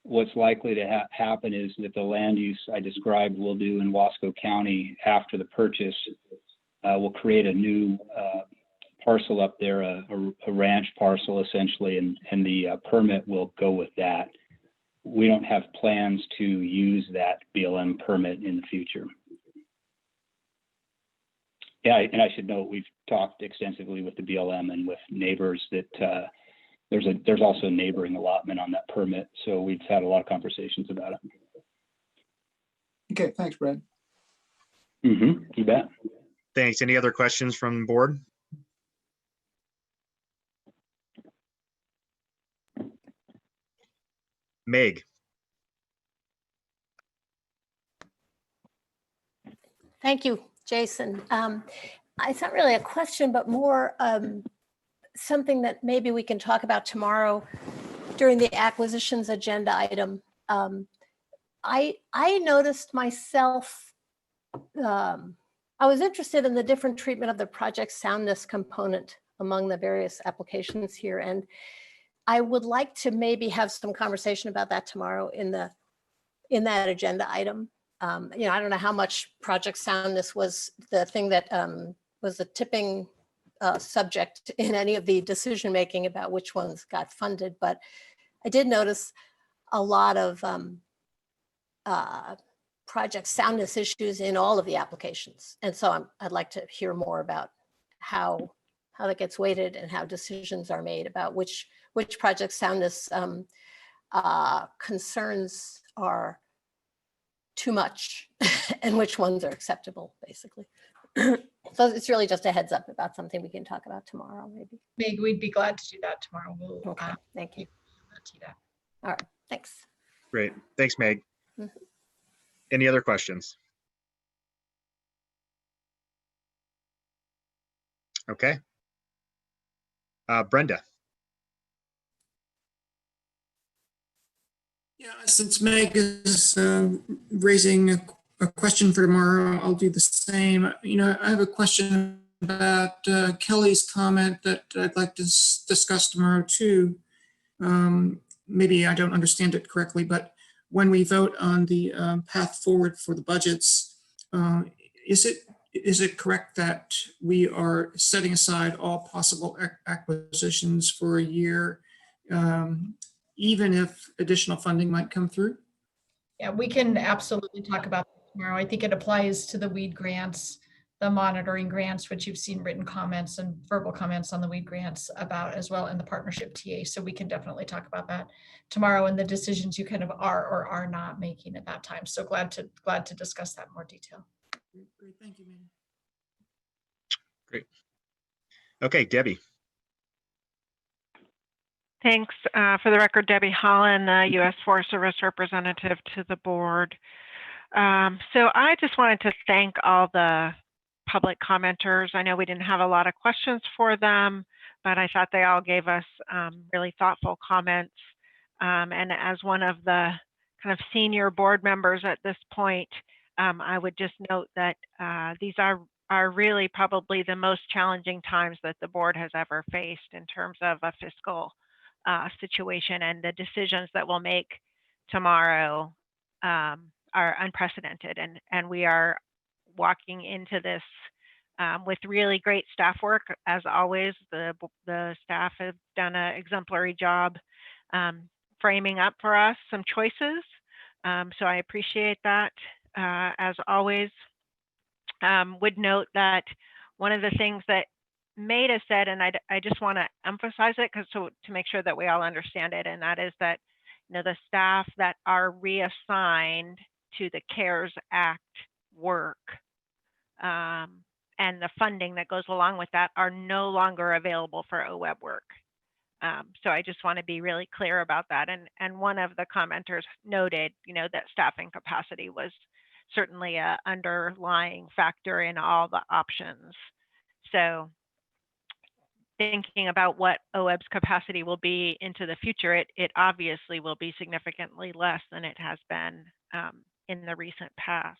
What's likely to happen is that the land use I described we'll do in Wasco County after the purchase will create a new parcel up there, a ranch parcel essentially, and the permit will go with that. We don't have plans to use that BLM permit in the future. Yeah, and I should note we've talked extensively with the BLM and with neighbors that there's also a neighboring allotment on that permit, so we've had a lot of conversations about it. Okay, thanks, Brad. Mm-hmm, you bet. Thanks. Any other questions from the board? Meg. Thank you, Jason. It's not really a question, but more something that maybe we can talk about tomorrow during the acquisitions agenda item. I noticed myself, I was interested in the different treatment of the project soundness component among the various applications here. And I would like to maybe have some conversation about that tomorrow in that agenda item. I don't know how much project soundness was the thing that was the tipping subject in any of the decision making about which ones got funded, but I did notice a lot of project soundness issues in all of the applications, and so I'd like to hear more about how that gets weighted and how decisions are made about which project soundness concerns are too much and which ones are acceptable, basically. So it's really just a heads up about something we can talk about tomorrow, maybe. Meg, we'd be glad to do that tomorrow. Okay, thank you. That. All right, thanks. Great. Thanks, Meg. Mhm. Any other questions? Okay. Brenda. Yeah, since Meg is raising a question for tomorrow, I'll do the same. I have a question about Kelly's comment that I'd like to discuss tomorrow too. Maybe I don't understand it correctly, but when we vote on the path forward for the budgets, is it correct that we are setting aside all possible acquisitions for a year, even if additional funding might come through? Yeah, we can absolutely talk about that tomorrow. I think it applies to the weed grants, the monitoring grants, which you've seen written comments and verbal comments on the weed grants about as well, and the partnership TA. So we can definitely talk about that tomorrow and the decisions you kind of are or are not making at that time. So glad to discuss that in more detail. Great, thank you, Manny. Great. Okay, Debbie. Thanks. For the record, Debbie Holland, U.S. Forest Service representative to the board. So I just wanted to thank all the public commenters. I know we didn't have a lot of questions for them, but I thought they all gave us really thoughtful comments. And as one of the kind of senior board members at this point, I would just note that these are really probably the most challenging times that the board has ever faced in terms of a fiscal situation, and the decisions that we'll make tomorrow are unprecedented, and we are walking into this with really great staff work. As always, the staff have done an exemplary job framing up for us some choices, so I appreciate that as always. would note that one of the things that Maida said, and I just want to emphasize it to make sure that we all understand it, and that is that the staff that are reassigned to the CARES Act work and the funding that goes along with that are no longer available for OWEB work. So I just want to be really clear about that. And one of the commenters noted, that staffing capacity was certainly an underlying factor in all the options. So thinking about what OWEB's capacity will be into the future, it obviously will be significantly less than it has been in the recent past.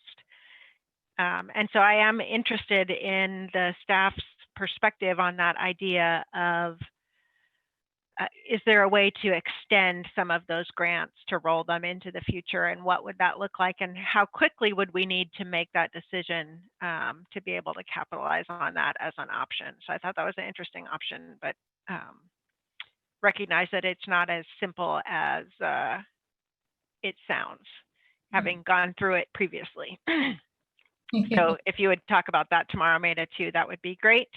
And so I am interested in the staff's perspective on that idea of, is there a way to extend some of those grants to roll them into the future, and what would that look like, and how quickly would we need to make that decision to be able to capitalize on that as an option? So I thought that was an interesting option, but recognize that it's not as simple as it sounds, having gone through it previously. So if you would talk about that tomorrow, Maida, too, that would be great.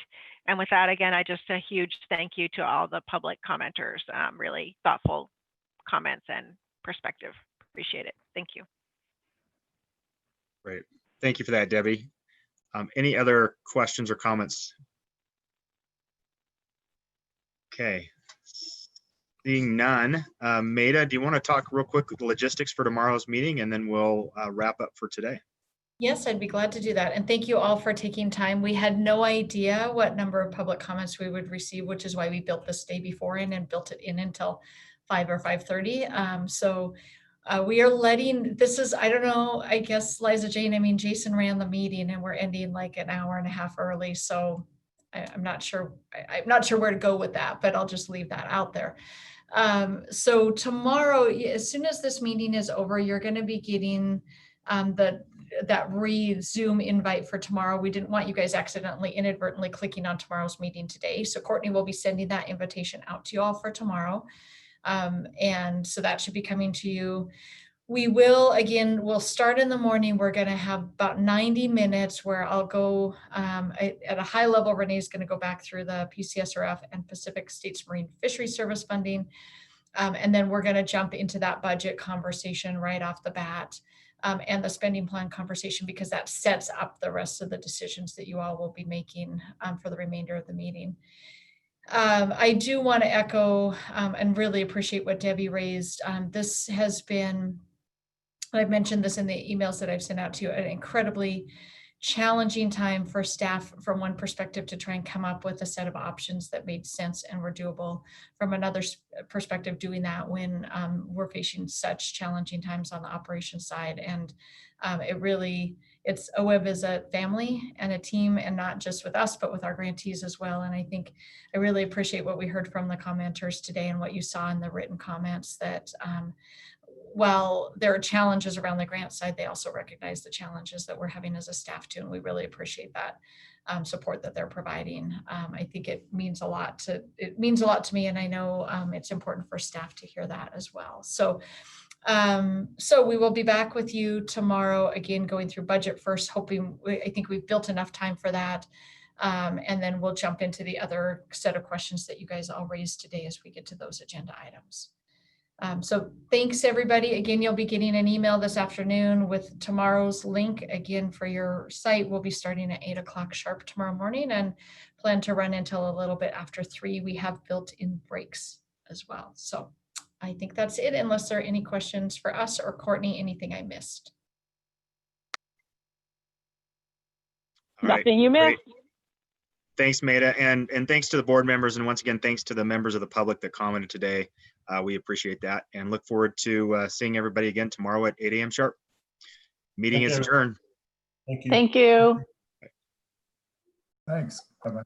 And with that, again, a huge thank you to all the public commenters, really thoughtful comments and perspective. Appreciate it. Thank you. Great. Thank you for that, Debbie. Any other questions or comments? Okay. Seeing none, Maida, do you want to talk real quick with the logistics for tomorrow's meeting, and then we'll wrap up for today? Yes, I'd be glad to do that. And thank you all for taking time. We had no idea what number of public comments we would receive, which is why we built this day before in and built it in until 5 or 5:30. So we are letting, this is, I don't know, I guess, Liza Jane, Jason ran the meeting and we're ending like an hour and a half early. So I'm not sure where to go with that, but I'll just leave that out there. So tomorrow, as soon as this meeting is over, you're going to be getting that Zoom invite for tomorrow. We didn't want you guys accidentally, inadvertently clicking on tomorrow's meeting today. So Courtney will be sending that invitation out to you all for tomorrow. And so that should be coming to you. We will, again, we'll start in the morning. We're going to have about 90 minutes where I'll go at a high level. Renee's going to go back through the PCSRF and Pacific States Marine Fisheries Service funding. And then we're going to jump into that budget conversation right off the bat. And the spending plan conversation, because that sets up the rest of the decisions that you all will be making for the remainder of the meeting. I do want to echo and really appreciate what Debbie raised. This has been, I've mentioned this in the emails that I've sent out to you, an incredibly challenging time for staff from one perspective to try and come up with a set of options that made sense and were doable. From another perspective, doing that when we're facing such challenging times on the operations side. And it's OWEB is a family and a team, and not just with us, but with our grantees as well. And I think I really appreciate what we heard from the commenters today and what you saw in the written comments, that while there are challenges around the grant side, they also recognize the challenges that we're having as a staff too. And we really appreciate that support that they're providing. I think it means a lot to me, and I know it's important for staff to hear that as well. So we will be back with you tomorrow, again, going through budget first, I think we've built enough time for that. And then we'll jump into the other set of questions that you guys all raised today as we get to those agenda items. So thanks, everybody. Again, you'll be getting an email this afternoon with tomorrow's link. Again, for your site, we'll be starting at 8 o'clock sharp tomorrow morning and plan to run until a little bit after 3. We have built-in breaks as well. So I think that's it, unless there are any questions for us or Courtney, anything I missed. Nothing you missed. Great. Thanks, Maida, and thanks to the board members, and once again, thanks to the members of the public that commented today. We appreciate that, and look forward to seeing everybody again tomorrow at 8 a.m. sharp. Meeting is adjourned. Thank you. Thank you. Thanks. Bye-bye.